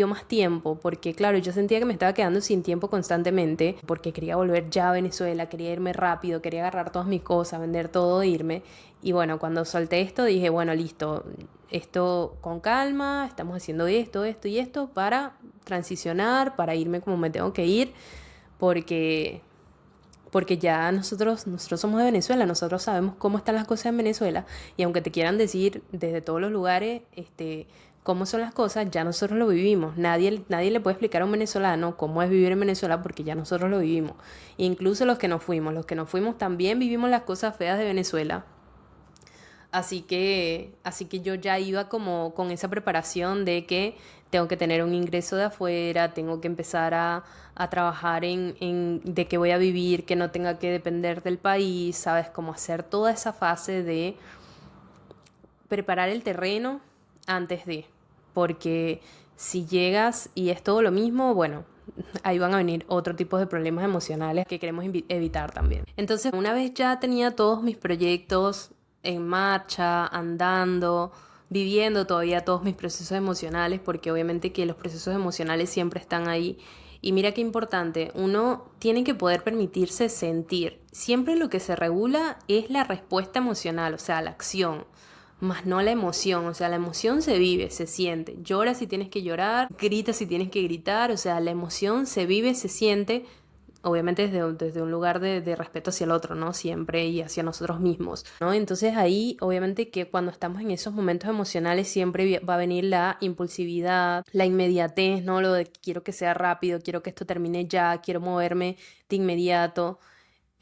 más tiempo, porque claro, yo sentía que me estaba quedando sin tiempo constantemente, porque quería volver ya a Venezuela, quería irme rápido, quería agarrar todas mis cosas, vender todo e irme. Y bueno, cuando solté esto dije, bueno, listo, esto con calma, estamos haciendo esto, esto y esto para transicionar, para irme como me tengo que ir, porque porque ya nosotros somos de Venezuela, nosotros sabemos cómo están las cosas en Venezuela, y aunque te quieran decir desde todos los lugares, cómo son las cosas, ya nosotros lo vivimos. Nadie le puede explicar a un venezolano cómo es vivir en Venezuela porque ya nosotros lo vivimos. Incluso los que nos fuimos también vivimos las cosas feas de Venezuela. Así que yo ya iba como con esa preparación de que tengo que tener un ingreso de afuera, tengo que empezar a trabajar en de qué voy a vivir, que no tenga que depender del país, ¿sabes? Como hacer toda esa fase de preparar el terreno antes de, porque si llegas y es todo lo mismo, bueno, ahí van a venir otro tipo de problemas emocionales que queremos evitar también. Entonces, una vez ya tenía todos mis proyectos en marcha, andando, viviendo todavía todos mis procesos emocionales, porque obviamente que los procesos emocionales siempre están ahí. Y mira qué importante, uno tiene que poder permitirse sentir. Siempre lo que se regula es la respuesta emocional, o sea, la acción, más no la emoción. O sea, la emoción se vive, se siente. Llora si tienes que llorar, grita si tienes que gritar. O sea, la emoción se vive, se siente, obviamente desde un lugar de respeto hacia el otro, ¿no? Siempre y hacia nosotros mismos, ¿no? Entonces ahí, obviamente que cuando estamos en esos momentos emocionales siempre va a venir la impulsividad, la inmediatez, ¿no? Lo de quiero que sea rápido, quiero que esto termine ya, quiero moverme de inmediato.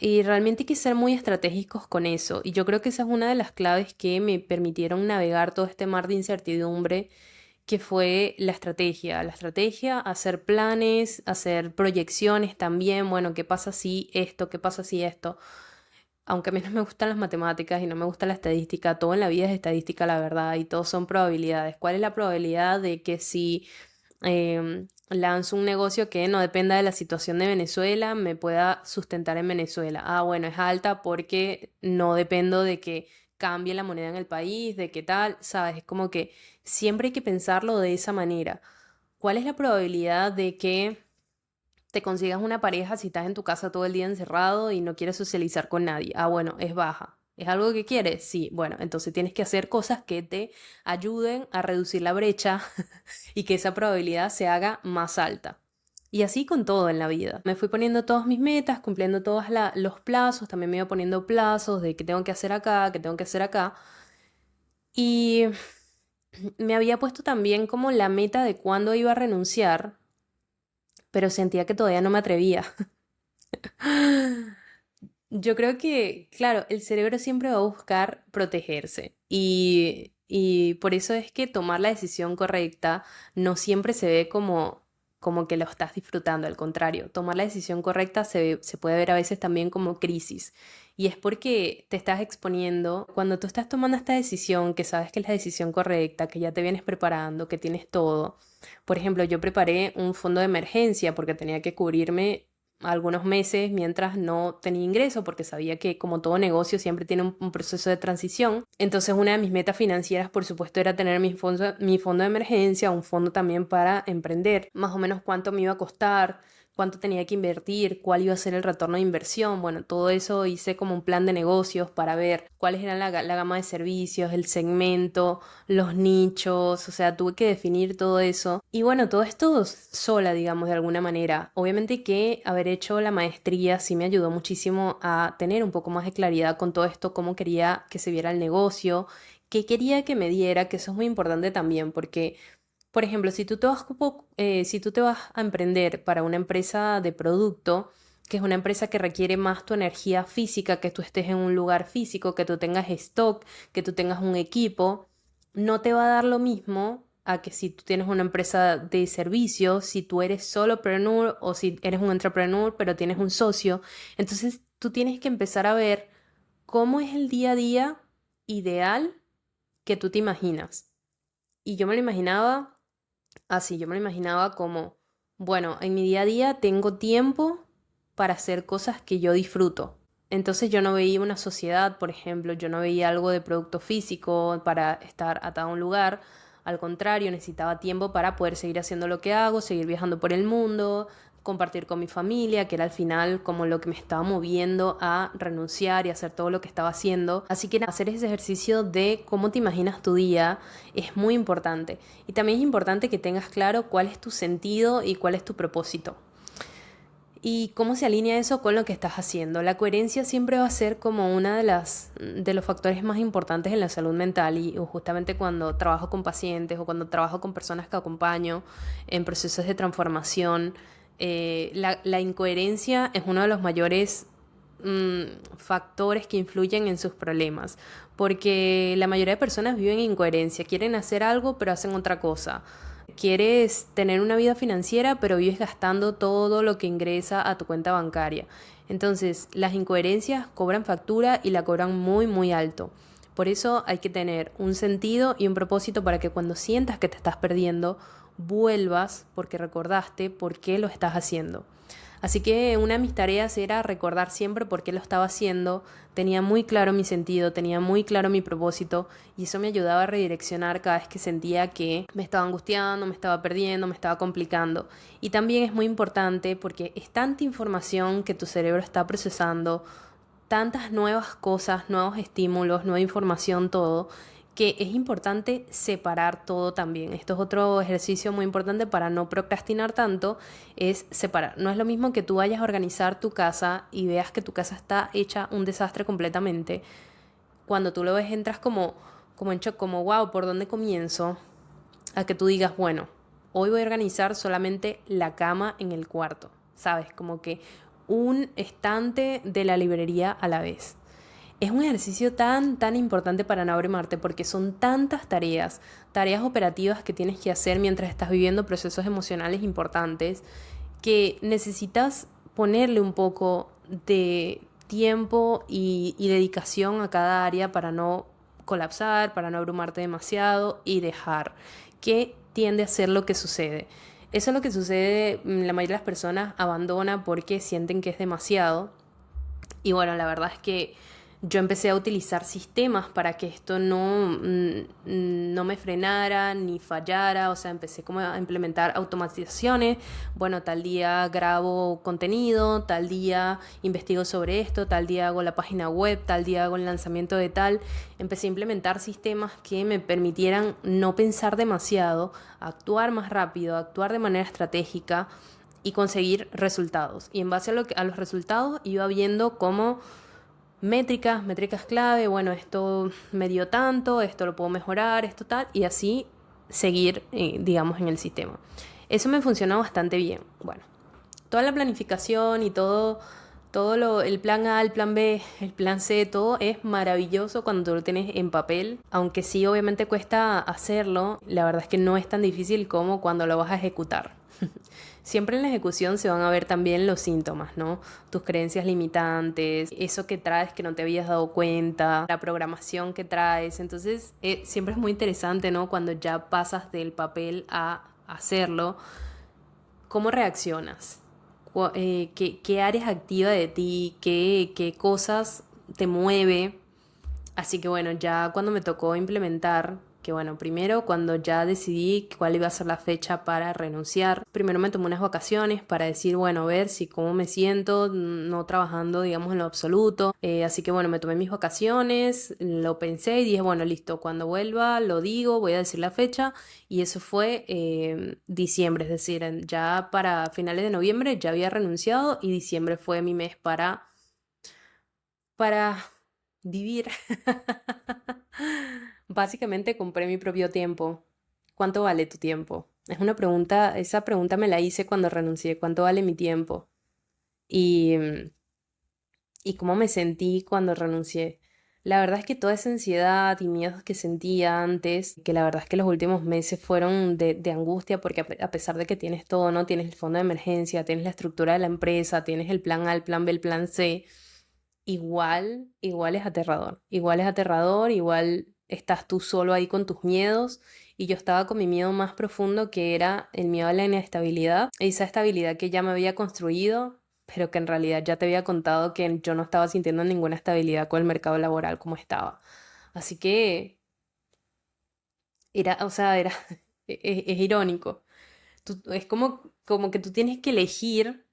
Y realmente hay que ser muy estratégicos con eso. Y yo creo que esa es una de las claves que me permitieron navegar todo este mar de incertidumbre, que fue la estrategia. La estrategia, hacer planes, hacer proyecciones también. Bueno, ¿qué pasa si esto? ¿Qué pasa si esto? Aunque a mí no me gustan las matemáticas y no me gusta la estadística, todo en la vida es estadística, la verdad, y todo son probabilidades. ¿Cuál es la probabilidad de que si lanzo un negocio que no dependa de la situación de Venezuela, me pueda sustentar en Venezuela? Ah, bueno, es alta porque no dependo de que cambie la moneda en el país, de qué tal, ¿sabes? Es como que siempre hay que pensarlo de esa manera. ¿Cuál es la probabilidad de que te consigas una pareja si estás en tu casa todo el día encerrado y no quieres socializar con nadie? Ah, bueno, es baja. ¿Es algo que quieres? Sí, bueno, entonces tienes que hacer cosas que te ayuden a reducir la brecha y que esa probabilidad se haga más alta. Y así con todo en la vida. Me fui poniendo todas mis metas, cumpliendo todos los plazos, también me iba poniendo plazos de qué tengo que hacer acá, qué tengo que hacer acá. Y me había puesto también como la meta de cuándo iba a renunciar, pero sentía que todavía no me atrevía. Yo creo que, claro, el cerebro siempre va a buscar protegerse y por eso es que tomar la decisión correcta no siempre se ve como que lo estás disfrutando, al contrario, tomar la decisión correcta se puede ver a veces también como crisis y es porque te estás exponiendo cuando tú estás tomando esta decisión, que sabes que es la decisión correcta, que ya te vienes preparando, que tienes todo. Por ejemplo, yo preparé un fondo de emergencia porque tenía que cubrirme algunos meses mientras no tenía ingreso, porque sabía que como todo negocio siempre tiene un proceso de transición. Entonces una de mis metas financieras, por supuesto, era tener mi fondo de emergencia, un fondo también para emprender, más o menos cuánto me iba a costar, cuánto tenía que invertir, cuál iba a ser el retorno de inversión. Bueno, todo eso hice como un plan de negocios para ver cuáles eran la gama de servicios, el segmento, los nichos, o sea, tuve que definir todo eso. Y bueno, todo esto sola, digamos, de alguna manera. Obviamente que haber hecho la maestría sí me ayudó muchísimo a tener un poco más de claridad con todo esto, cómo quería que se viera el negocio, qué quería que me diera, que eso es muy importante también, porque por ejemplo, si tú te vas a emprender para una empresa de producto, que es una empresa que requiere más tu energía física, que tú estés en un lugar físico, que tú tengas stock, que tú tengas un equipo, no te va a dar lo mismo a que si tú tienes una empresa de servicios, si tú eres solopreneur o si eres un entrepreneur, pero tienes un socio. Entonces, tú tienes que empezar a ver cómo es el día a día ideal que tú te imaginas. Y yo me lo imaginaba así, yo me lo imaginaba como, bueno, en mi día a día tengo tiempo para hacer cosas que yo disfruto. Entonces yo no veía una sociedad, por ejemplo, yo no veía algo de producto físico para estar atado a un lugar. Al contrario, necesitaba tiempo para poder seguir haciendo lo que hago, seguir viajando por el mundo, compartir con mi familia, que era al final como lo que me estaba moviendo a renunciar y hacer todo lo que estaba haciendo. Así que hacer ese ejercicio de cómo te imaginas tu día es muy importante. Y también es importante que tengas claro cuál es tu sentido y cuál es tu propósito. ¿Y cómo se alinea eso con lo que estás haciendo? La coherencia siempre va a ser como una de los factores más importantes en la salud mental y justamente cuando trabajo con pacientes o cuando trabajo con personas que acompaño en procesos de transformación, la incoherencia es uno de los mayores factores que influyen en sus problemas, porque la mayoría de personas viven en incoherencia, quieren hacer algo pero hacen otra cosa. Quieres tener una vida financiera, pero vives gastando todo lo que ingresa a tu cuenta bancaria. Entonces, las incoherencias cobran factura y la cobran muy, muy alto. Por eso hay que tener un sentido y un propósito para que cuando sientas que te estás perdiendo, vuelvas porque recordaste por qué lo estás haciendo. Así que una de mis tareas era recordar siempre por qué lo estaba haciendo, tenía muy claro mi sentido, tenía muy claro mi propósito y eso me ayudaba a redireccionar cada vez que sentía que me estaba angustiando, me estaba perdiendo, me estaba complicando. Y también es muy importante porque es tanta información que tu cerebro está procesando, tantas nuevas cosas, nuevos estímulos, nueva información, todo, que es importante separar todo también. Esto es otro ejercicio muy importante para no procrastinar tanto, es separar. No es lo mismo que tú vayas a organizar tu casa y veas que tu casa está hecha un desastre completamente. Cuando tú lo ves entras como en shock, como wow, ¿por dónde comienzo? A que tú digas, bueno, hoy voy a organizar solamente la cama en el cuarto, ¿sabes? Como que un estante de la librería a la vez. Es un ejercicio tan importante para no abrumarte porque son tantas tareas, tareas operativas que tienes que hacer mientras estás viviendo procesos emocionales importantes, que necesitas ponerle un poco de tiempo y dedicación a cada área para no colapsar, para no abrumarte demasiado y dejar. ¿Qué tiende a ser lo que sucede? Eso es lo que sucede, la mayoría de las personas abandona porque sienten que es demasiado. Y bueno, la verdad es que yo empecé a utilizar sistemas para que esto no me frenara ni fallara, o sea, empecé como a implementar automatizaciones, bueno, tal día grabo contenido, tal día investigo sobre esto, tal día hago la página web, tal día hago el lanzamiento de tal, empecé a implementar sistemas que me permitieran no pensar demasiado, actuar más rápido, actuar de manera estratégica y conseguir resultados. Y en base a los resultados iba viendo cómo métricas clave, bueno, esto me dio tanto, esto lo puedo mejorar, esto tal, y así seguir, digamos, en el sistema. Eso me funcionó bastante bien. Bueno, toda la planificación y el plan A, el plan B, el plan C, todo es maravilloso cuando tú lo tienes en papel, aunque sí obviamente cuesta hacerlo, la verdad es que no es tan difícil como cuando lo vas a ejecutar. Siempre en la ejecución se van a ver también los síntomas, ¿no? Tus creencias limitantes, eso que traes que no te habías dado cuenta, la programación que traes. Entonces, siempre es muy interesante, ¿no? Cuando ya pasas del papel a hacerlo, ¿cómo reaccionas? ¿Qué áreas activa de ti? ¿Qué cosas te mueve? Así que bueno, ya cuando me tocó implementar, que bueno, primero cuando ya decidí cuál iba a ser la fecha para renunciar, primero me tomé unas vacaciones para decir, bueno, a ver si cómo me siento, no trabajando, digamos, en lo absoluto. Así que bueno, me tomé mis vacaciones, lo pensé y dije, bueno, listo, cuando vuelva lo digo, voy a decir la fecha. Y eso fue diciembre, es decir, ya para finales de noviembre ya había renunciado y diciembre fue mi mes para vivir. Básicamente compré mi propio tiempo. ¿Cuánto vale tu tiempo? Es una pregunta, esa pregunta me la hice cuando renuncié. ¿Cuánto vale mi tiempo? Y, y cómo me sentí cuando renuncié. La verdad es que toda esa ansiedad y miedos que sentía antes, que la verdad es que los últimos meses fueron de angustia porque a pesar de que tienes todo, ¿no? Tienes el fondo de emergencia, tienes la estructura de la empresa, tienes el plan A, el plan B, el plan C, igual es aterrador. Igual es aterrador, igual estás tú solo ahí con tus miedos. Y yo estaba con mi miedo más profundo, que era el miedo a la inestabilidad. Esa estabilidad que ya me había construido, pero que en realidad ya te había contado que yo no estaba sintiendo ninguna estabilidad con el mercado laboral como estaba. Así que era, o sea, era, es irónico. Es como que tú tienes que elegir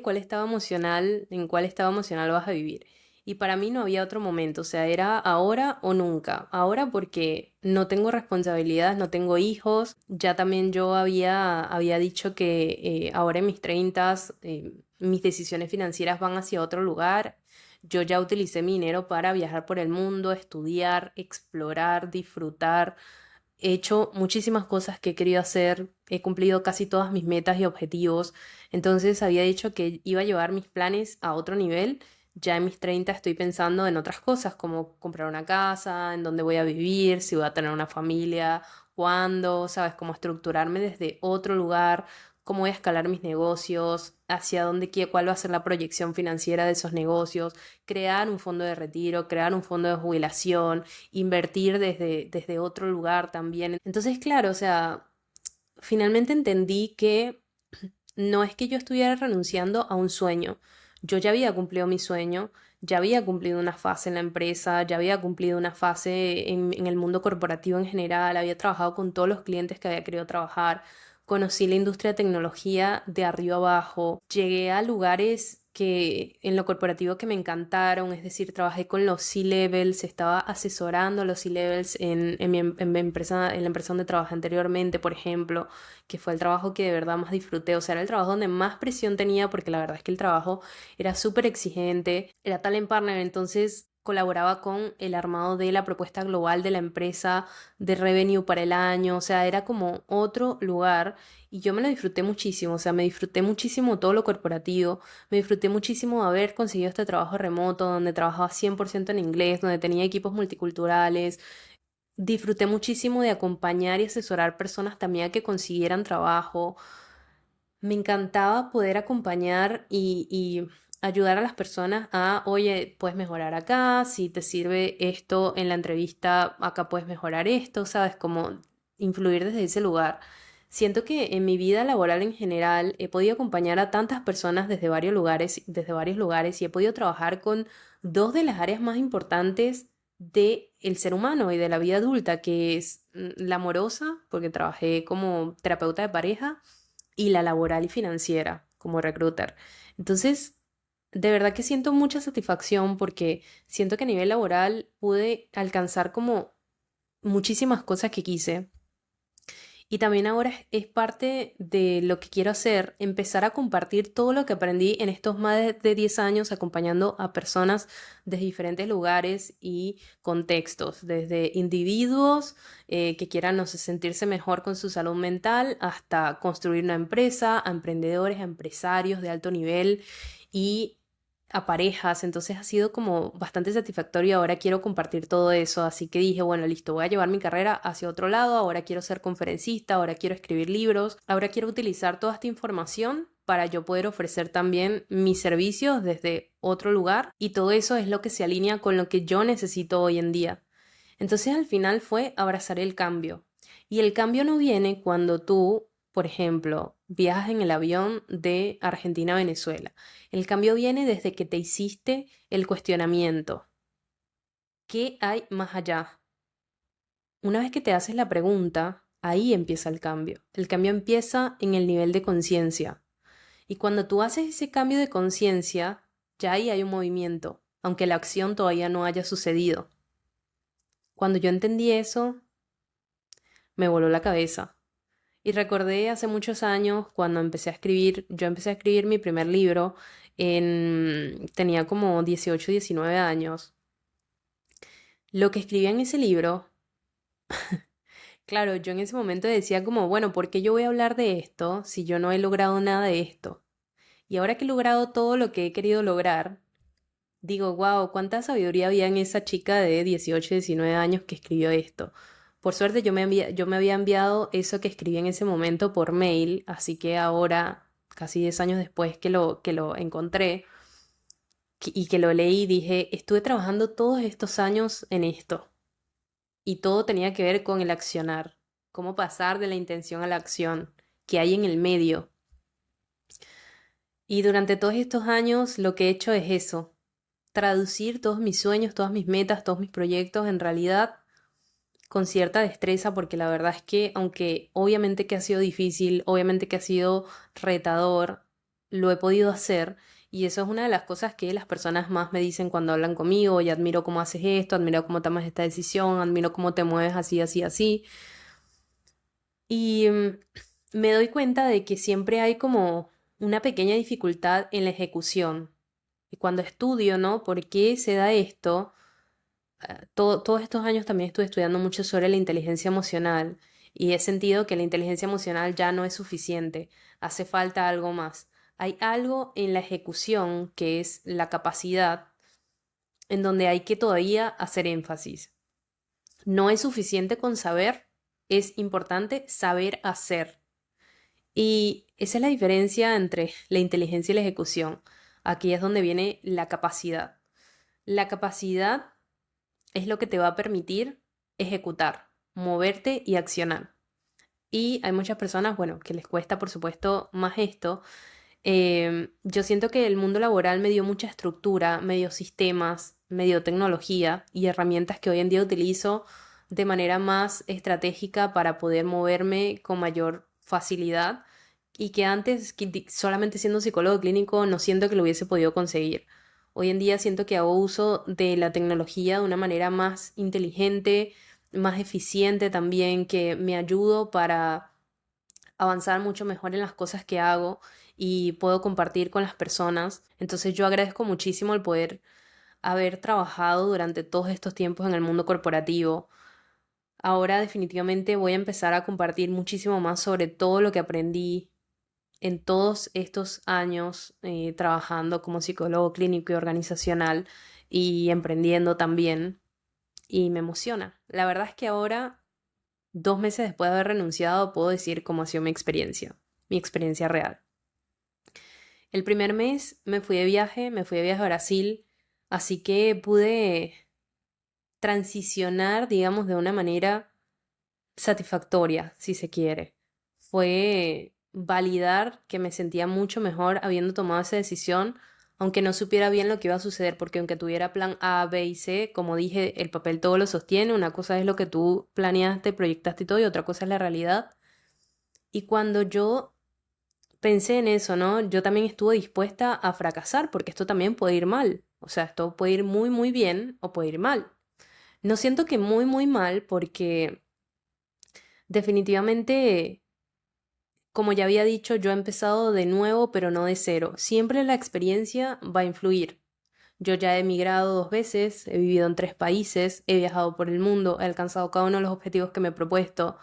cuál estado emocional, en cuál estado emocional vas a vivir. Y para mí no había otro momento, o sea, era ahora o nunca. Ahora porque no tengo responsabilidades, no tengo hijos. Ya también yo había dicho que ahora en mis 30 mis decisiones financieras van hacia otro lugar. Yo ya utilicé mi dinero para viajar por el mundo, estudiar, explorar, disfrutar. He hecho muchísimas cosas que he querido hacer, he cumplido casi todas mis metas y objetivos, entonces había dicho que iba a llevar mis planes a otro nivel. Ya en mis 30 estoy pensando en otras cosas, como comprar una casa, en dónde voy a vivir, si voy a tener una familia, cuándo, ¿sabes? Cómo estructurarme desde otro lugar, cómo voy a escalar mis negocios, hacia dónde quiero, cuál va a ser la proyección financiera de esos negocios, crear un fondo de retiro, crear un fondo de jubilación, invertir desde otro lugar también. Entonces, claro, o sea, finalmente entendí que no es que yo estuviera renunciando a un sueño. Yo ya había cumplido mi sueño, ya había cumplido una fase en la empresa, ya había cumplido una fase en el mundo corporativo en general, había trabajado con todos los clientes que había querido trabajar, conocí la industria de tecnología de arriba abajo, llegué a lugares que en lo corporativo que me encantaron, es decir, trabajé con los C-levels, estaba asesorando a los C-levels en mi empresa, en la empresa donde trabajé anteriormente, por ejemplo, que fue el trabajo que de verdad más disfruté, o sea, era el trabajo donde más presión tenía porque la verdad es que el trabajo era súper exigente, era talent partner, entonces colaboraba con el armado de la propuesta global de la empresa de revenue para el año, o sea, era como otro lugar y yo me lo disfruté muchísimo, o sea, me disfruté muchísimo todo lo corporativo, me disfruté muchísimo haber conseguido este trabajo remoto donde trabajaba 100% en inglés, donde tenía equipos multiculturales. Disfruté muchísimo de acompañar y asesorar personas también a que consiguieran trabajo. Me encantaba poder acompañar y ayudar a las personas a, oye, puedes mejorar acá, si te sirve esto en la entrevista, acá puedes mejorar esto, ¿sabes? Como influir desde ese lugar. Siento que en mi vida laboral en general he podido acompañar a tantas personas desde varios lugares y he podido trabajar con dos de las áreas más importantes de el ser humano y de la vida adulta, que es la amorosa, porque trabajé como terapeuta de pareja, y la laboral y financiera como recruiter. Entonces, de verdad que siento mucha satisfacción porque siento que a nivel laboral pude alcanzar como muchísimas cosas que quise. Y también ahora es parte de lo que quiero hacer, empezar a compartir todo lo que aprendí en estos más de 10 años acompañando a personas de diferentes lugares y contextos, desde individuos que quieran, no sé, sentirse mejor con su salud mental, hasta construir una empresa, a emprendedores, a empresarios de alto nivel y a parejas, entonces ha sido como bastante satisfactorio y ahora quiero compartir todo eso, así que dije, bueno, listo, voy a llevar mi carrera hacia otro lado, ahora quiero ser conferencista, ahora quiero escribir libros, ahora quiero utilizar toda esta información para yo poder ofrecer también mis servicios desde otro lugar y todo eso es lo que se alinea con lo que yo necesito hoy en día. Entonces al final fue abrazar el cambio. Y el cambio no viene cuando tú, por ejemplo, viajas en el avión de Argentina a Venezuela. El cambio viene desde que te hiciste el cuestionamiento. ¿Qué hay más allá? Una vez que te haces la pregunta, ahí empieza el cambio. El cambio empieza en el nivel de conciencia. Y cuando tú haces ese cambio de conciencia, ya ahí hay un movimiento, aunque la acción todavía no haya sucedido. Cuando yo entendí eso, me voló la cabeza. Y recordé hace muchos años cuando empecé a escribir, yo empecé a escribir mi primer libro, tenía como 18 19 años. Lo que escribía en ese libro, claro, yo en ese momento decía como, bueno, ¿por qué yo voy a hablar de esto si yo no he logrado nada de esto? Y ahora que he logrado todo lo que he querido lograr, digo, wow, cuánta sabiduría había en esa chica de 18 19 años que escribió esto. Por suerte yo me había enviado eso que escribí en ese momento por mail, así que ahora, casi 10 años después que lo encontré y que lo leí, dije, estuve trabajando todos estos años en esto y todo tenía que ver con el accionar, cómo pasar de la intención a la acción, que hay en el medio. Y durante todos estos años lo que he hecho es eso, traducir todos mis sueños, todas mis metas, todos mis proyectos en realidad con cierta destreza, porque la verdad es que aunque obviamente que ha sido difícil, obviamente que ha sido retador, lo he podido hacer Y eso es una de las cosas que las personas más me dicen cuando hablan conmigo, y admiro cómo haces esto, admiro cómo tomas esta decisión, admiro cómo te mueves así, así, así. Y me doy cuenta de que siempre hay como una pequeña dificultad en la ejecución. Y cuando estudio, ¿no? ¿Por qué se da esto? Todos estos años también estuve estudiando mucho sobre la inteligencia emocional y he sentido que la inteligencia emocional ya no es suficiente, hace falta algo más. Hay algo en la ejecución que es la capacidad en donde hay que todavía hacer énfasis. No es suficiente con saber, es importante saber hacer. Y esa es la diferencia entre la inteligencia y la ejecución. Aquí es donde viene la capacidad. La capacidad es lo que te va a permitir ejecutar, moverte y accionar. Y hay muchas personas, bueno, que les cuesta, por supuesto, más esto. Yo siento que el mundo laboral me dio mucha estructura, me dio sistemas, me dio tecnología y herramientas que hoy en día utilizo de manera más estratégica para poder moverme con mayor facilidad y que antes, solamente siendo psicólogo clínico, no siento que lo hubiese podido conseguir. Hoy en día siento que hago uso de la tecnología de una manera más inteligente, más eficiente también, que me ayudo para avanzar mucho mejor en las cosas que hago y puedo compartir con las personas. Entonces yo agradezco muchísimo el poder haber trabajado durante todos estos tiempos en el mundo corporativo. Ahora definitivamente voy a empezar a compartir muchísimo más sobre todo lo que aprendí en todos estos años trabajando como psicólogo clínico y organizacional y emprendiendo también. Y me emociona. La verdad es que ahora, 2 meses después de haber renunciado, puedo decir cómo ha sido mi experiencia real. El primer mes me fui de viaje a Brasil, así que pude transicionar, digamos, de una manera satisfactoria, si se quiere. Fue validar que me sentía mucho mejor habiendo tomado esa decisión, aunque no supiera bien lo que iba a suceder, porque aunque tuviera plan A, B y C, como dije, el papel todo lo sostiene, una cosa es lo que tú planeaste, proyectaste y todo, y otra cosa es la realidad. Y cuando yo pensé en eso, ¿no? Yo también estuve dispuesta a fracasar, porque esto también puede ir mal. O sea, esto puede ir muy, muy bien o puede ir mal. No siento que muy, muy mal, porque definitivamente, como ya había dicho, yo he empezado de nuevo, pero no de cero. Siempre la experiencia va a influir. Yo ya he emigrado 2 veces, he vivido en 3 países, he viajado por el mundo, he alcanzado cada uno de los objetivos que me he propuesto.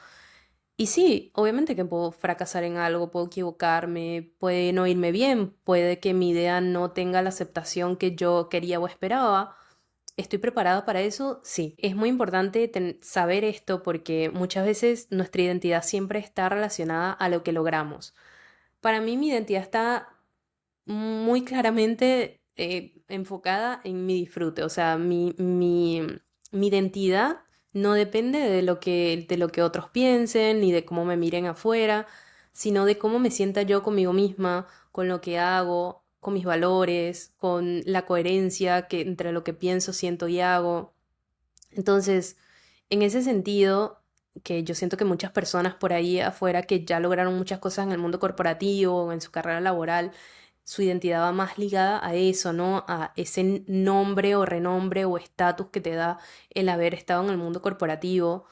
Y sí, obviamente que puedo fracasar en algo, puedo equivocarme, puede no irme bien, puede que mi idea no tenga la aceptación que yo quería o esperaba. ¿Estoy preparada para eso? Sí. Es muy importante saber esto porque muchas veces nuestra identidad siempre está relacionada a lo que logramos. Para mí mi identidad está muy claramente enfocada en mi disfrute. O sea, mi identidad no depende de lo que otros piensen, ni de cómo me miren afuera, sino de cómo me sienta yo conmigo misma, con lo que hago, con mis valores, con la coherencia entre lo que pienso, siento y hago. Entonces, en ese sentido, que yo siento que muchas personas por ahí afuera que ya lograron muchas cosas en el mundo corporativo o en su carrera laboral, su identidad va más ligada a eso, ¿no? A ese nombre o renombre o estatus que te da el haber estado en el mundo corporativo.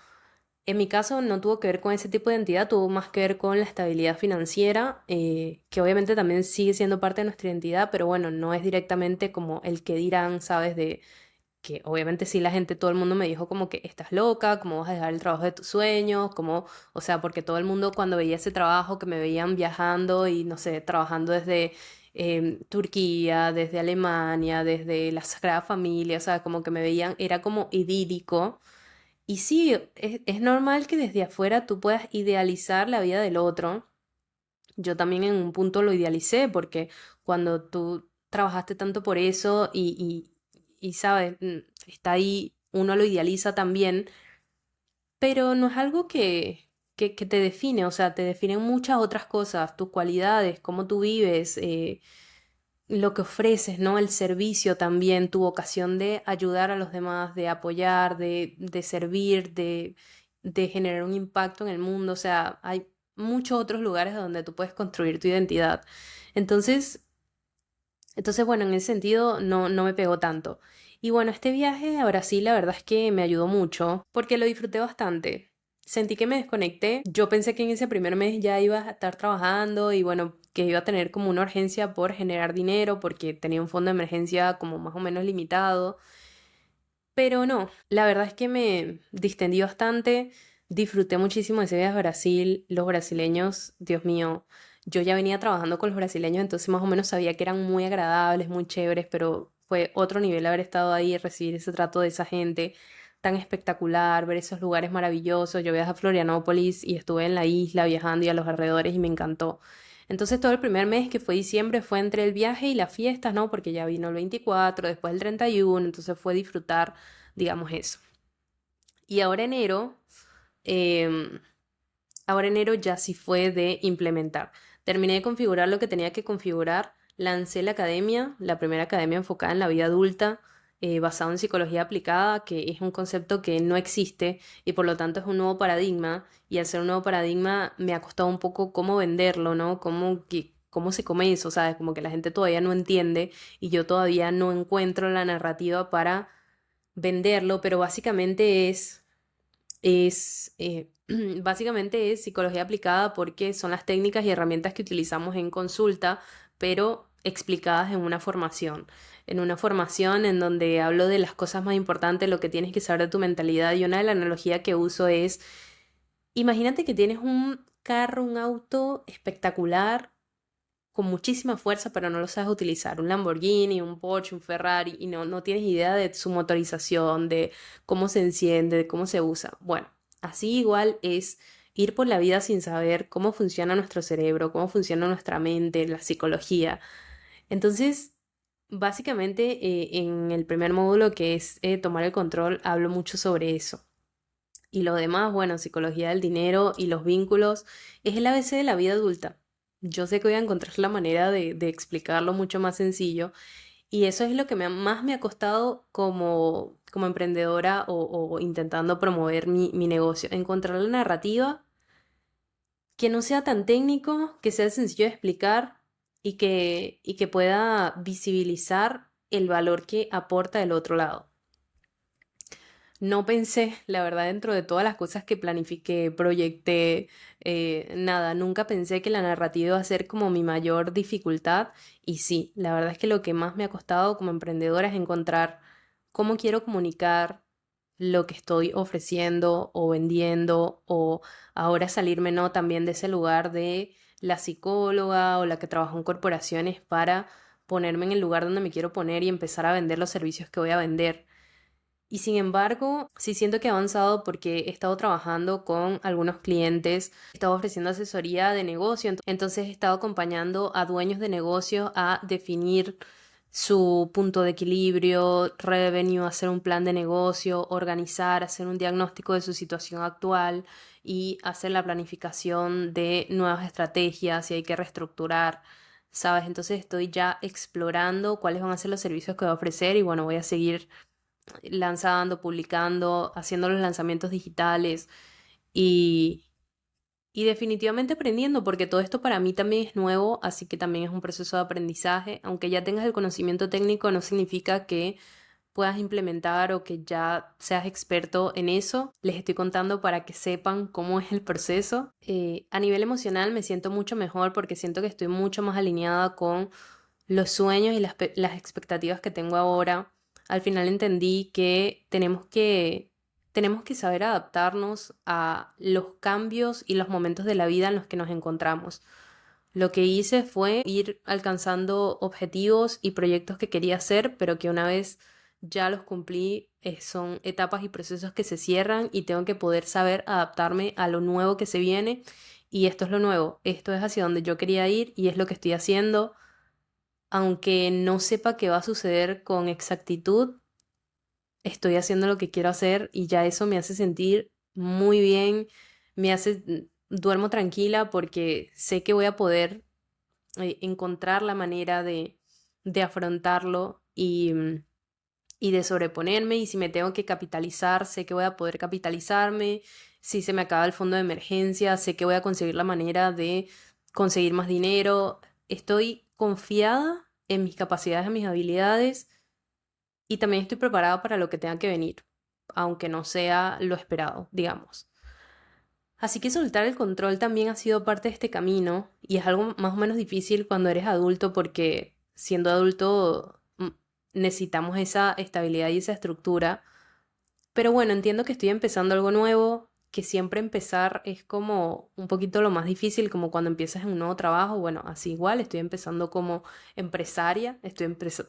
En mi caso no tuvo que ver con ese tipo de identidad, tuvo más que ver con la estabilidad financiera, que obviamente también sigue siendo parte de nuestra identidad, pero bueno, no es directamente como el que dirán, ¿sabes? De que obviamente sí la gente, todo el mundo me dijo como que estás loca, cómo vas a dejar el trabajo de tus sueños, como, o sea, porque todo el mundo cuando veía ese trabajo que me veían viajando y no sé, trabajando desde Turquía, desde Alemania, desde la Sagrada Familia, o sea, como que me veían, era como idílico. Y sí, es normal que desde afuera tú puedas idealizar la vida del otro. Yo también en un punto lo idealicé porque cuando tú trabajaste tanto por eso y sabes, está ahí, uno lo idealiza también, pero no es algo que te define, o sea, te definen muchas otras cosas, tus cualidades, cómo tú vives, lo que ofreces, ¿no? El servicio también, tu vocación de ayudar a los demás, de apoyar, de servir, de generar un impacto en el mundo. O sea, hay muchos otros lugares donde tú puedes construir tu identidad. Entonces, Entonces, bueno, en ese sentido no me pegó tanto. Y bueno, este viaje a Brasil la verdad es que me ayudó mucho porque lo disfruté bastante. Sentí que me desconecté. Yo pensé que en ese primer mes ya iba a estar trabajando y bueno, que iba a tener como una urgencia por generar dinero porque tenía un fondo de emergencia como más o menos limitado. Pero no, la verdad es que me distendí bastante, disfruté muchísimo de ese viaje a Brasil, los brasileños, Dios mío, yo ya venía trabajando con los brasileños, entonces más o menos sabía que eran muy agradables, muy chéveres, pero fue otro nivel haber estado ahí y recibir ese trato de esa gente tan espectacular, ver esos lugares maravillosos. Yo viajé a Florianópolis y estuve en la isla viajando y a los alrededores y me encantó. Entonces todo el primer mes, que fue diciembre, fue entre el viaje y las fiestas, ¿no? Porque ya vino el 24, después el 31, entonces fue disfrutar, digamos eso. Y em, ahora enero ya sí fue de implementar. Terminé de configurar lo que tenía que configurar, lancé la academia, la primera academia enfocada en la vida adulta, basado en psicología aplicada, que es un concepto que no existe y por lo tanto es un nuevo paradigma. Y al ser un nuevo paradigma me ha costado un poco cómo venderlo, ¿no? Cómo se come eso, ¿sabes? Como que la gente todavía no entiende y yo todavía no encuentro la narrativa para venderlo, pero básicamente básicamente es psicología aplicada porque son las técnicas y herramientas que utilizamos en consulta, pero explicadas en una formación en donde hablo de las cosas más importantes, lo que tienes que saber de tu mentalidad. Y una de las analogías que uso es, imagínate que tienes un carro, un auto espectacular con muchísima fuerza, pero no lo sabes utilizar. Un Lamborghini, un Porsche, un Ferrari, y no tienes idea de su motorización, de cómo se enciende, de cómo se usa. Bueno, así igual es ir por la vida sin saber cómo funciona nuestro cerebro, cómo funciona nuestra mente, la psicología. Entonces, básicamente, en el primer módulo, que es tomar el control, hablo mucho sobre eso. Y lo demás, bueno, psicología del dinero y los vínculos, es el ABC de la vida adulta. Yo sé que voy a encontrar la manera de explicarlo mucho más sencillo y eso es lo que más me ha costado como emprendedora o intentando promover mi negocio. Encontrar la narrativa que no sea tan técnico, que sea sencillo de explicar y que pueda visibilizar el valor que aporta el otro lado. No pensé, la verdad, dentro de todas las cosas que planifiqué, proyecté, nada, nunca pensé que la narrativa iba a ser como mi mayor dificultad. Y sí, la verdad es que lo que más me ha costado como emprendedora es encontrar cómo quiero comunicar lo que estoy ofreciendo o vendiendo, o ahora salirme, ¿no? También de ese lugar de la psicóloga o la que trabaja en corporaciones para ponerme en el lugar donde me quiero poner y empezar a vender los servicios que voy a vender. Y sin embargo, sí siento que he avanzado porque he estado trabajando con algunos clientes, he estado ofreciendo asesoría de negocio, entonces he estado acompañando a dueños de negocio a definir su punto de equilibrio, revenue, hacer un plan de negocio, organizar, hacer un diagnóstico de su situación actual y hacer la planificación de nuevas estrategias si hay que reestructurar. ¿Sabes? Entonces estoy ya explorando cuáles van a ser los servicios que voy a ofrecer y bueno, voy a seguir lanzando, publicando, haciendo los lanzamientos digitales y, y definitivamente aprendiendo, porque todo esto para mí también es nuevo, así que también es un proceso de aprendizaje. Aunque ya tengas el conocimiento técnico, no significa que puedas implementar o que ya seas experto en eso. Les estoy contando para que sepan cómo es el proceso. A nivel emocional me siento mucho mejor porque siento que estoy mucho más alineada con los sueños y las expectativas que tengo ahora. Al final entendí que tenemos que saber adaptarnos a los cambios y los momentos de la vida en los que nos encontramos. Lo que hice fue ir alcanzando objetivos y proyectos que quería hacer, pero que una vez ya los cumplí, son etapas y procesos que se cierran y tengo que poder saber adaptarme a lo nuevo que se viene. Y esto es lo nuevo, esto es hacia donde yo quería ir y es lo que estoy haciendo. Aunque no sepa qué va a suceder con exactitud, estoy haciendo lo que quiero hacer y ya eso me hace sentir muy bien, duermo tranquila porque sé que voy a poder encontrar la manera de afrontarlo y de sobreponerme. Y si me tengo que capitalizar, sé que voy a poder capitalizarme. Si se me acaba el fondo de emergencia, sé que voy a conseguir la manera de conseguir más dinero. Estoy confiada en mis capacidades, en mis habilidades y también estoy preparada para lo que tenga que venir, aunque no sea lo esperado, digamos. Así que soltar el control también ha sido parte de este camino y es algo más o menos difícil cuando eres adulto porque siendo adulto necesitamos esa estabilidad y esa estructura. Pero bueno, entiendo que estoy empezando algo nuevo, que siempre empezar es como un poquito lo más difícil, como cuando empiezas en un nuevo trabajo. Bueno, así igual, estoy empezando como empresaria,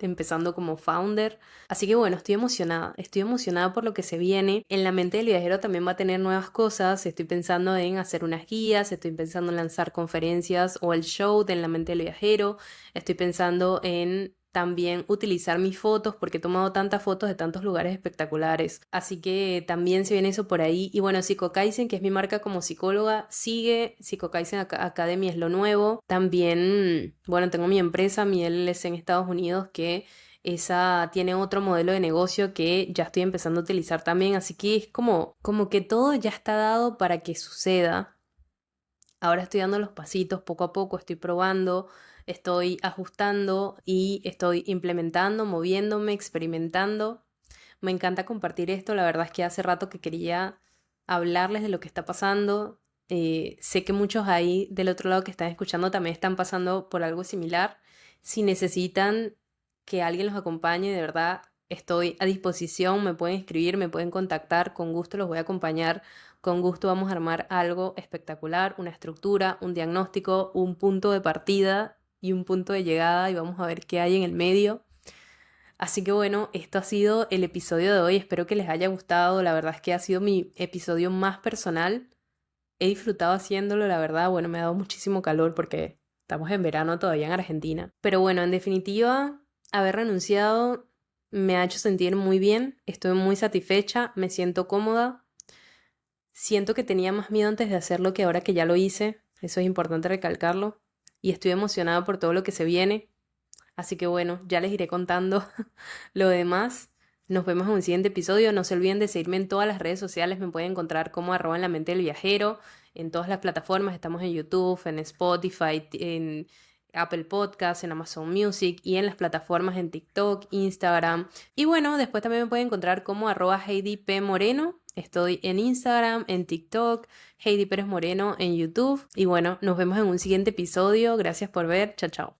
empezando como founder. Así que bueno, estoy emocionada por lo que se viene. En la mente del viajero también va a tener nuevas cosas. Estoy pensando en hacer unas guías, estoy pensando en lanzar conferencias o el show de En la mente del viajero. Estoy pensando en también utilizar mis fotos porque he tomado tantas fotos de tantos lugares espectaculares. Así que también se viene eso por ahí. Y bueno, Psico Kaizen, que es mi marca como psicóloga, sigue. Psico Kaizen Academy es lo nuevo. También, bueno, tengo mi empresa, mi LLC en Estados Unidos, que esa tiene otro modelo de negocio que ya estoy empezando a utilizar también. Así que es como que todo ya está dado para que suceda. Ahora estoy dando los pasitos poco a poco, estoy probando, estoy ajustando y estoy implementando, moviéndome, experimentando. Me encanta compartir esto, la verdad es que hace rato que quería hablarles de lo que está pasando. Sé que muchos ahí del otro lado que están escuchando también están pasando por algo similar. Si necesitan que alguien los acompañe, de verdad estoy a disposición, me pueden escribir, me pueden contactar, con gusto los voy a acompañar, con gusto vamos a armar algo espectacular, una estructura, un diagnóstico, un punto de partida y un punto de llegada y vamos a ver qué hay en el medio. Así que bueno, esto ha sido el episodio de hoy, espero que les haya gustado, la verdad es que ha sido mi episodio más personal, he disfrutado haciéndolo, la verdad, bueno, me ha dado muchísimo calor porque estamos en verano todavía en Argentina, pero bueno, en definitiva, haber renunciado me ha hecho sentir muy bien, estoy muy satisfecha, me siento cómoda, siento que tenía más miedo antes de hacerlo que ahora que ya lo hice, eso es importante recalcarlo, y estoy emocionada por todo lo que se viene. Así que bueno, ya les iré contando lo demás. Nos vemos en un siguiente episodio. No se olviden de seguirme en todas las redes sociales. Me pueden encontrar como @ en la mente del viajero. En todas las plataformas. Estamos en YouTube, en Spotify, en Apple Podcasts, en Amazon Music y en las plataformas en TikTok, Instagram. Y bueno, después también me pueden encontrar como @Heidi P. Moreno. Estoy en Instagram, en TikTok, Heidi Pérez Moreno en YouTube. Y bueno, nos vemos en un siguiente episodio. Gracias por ver. Chao, chao.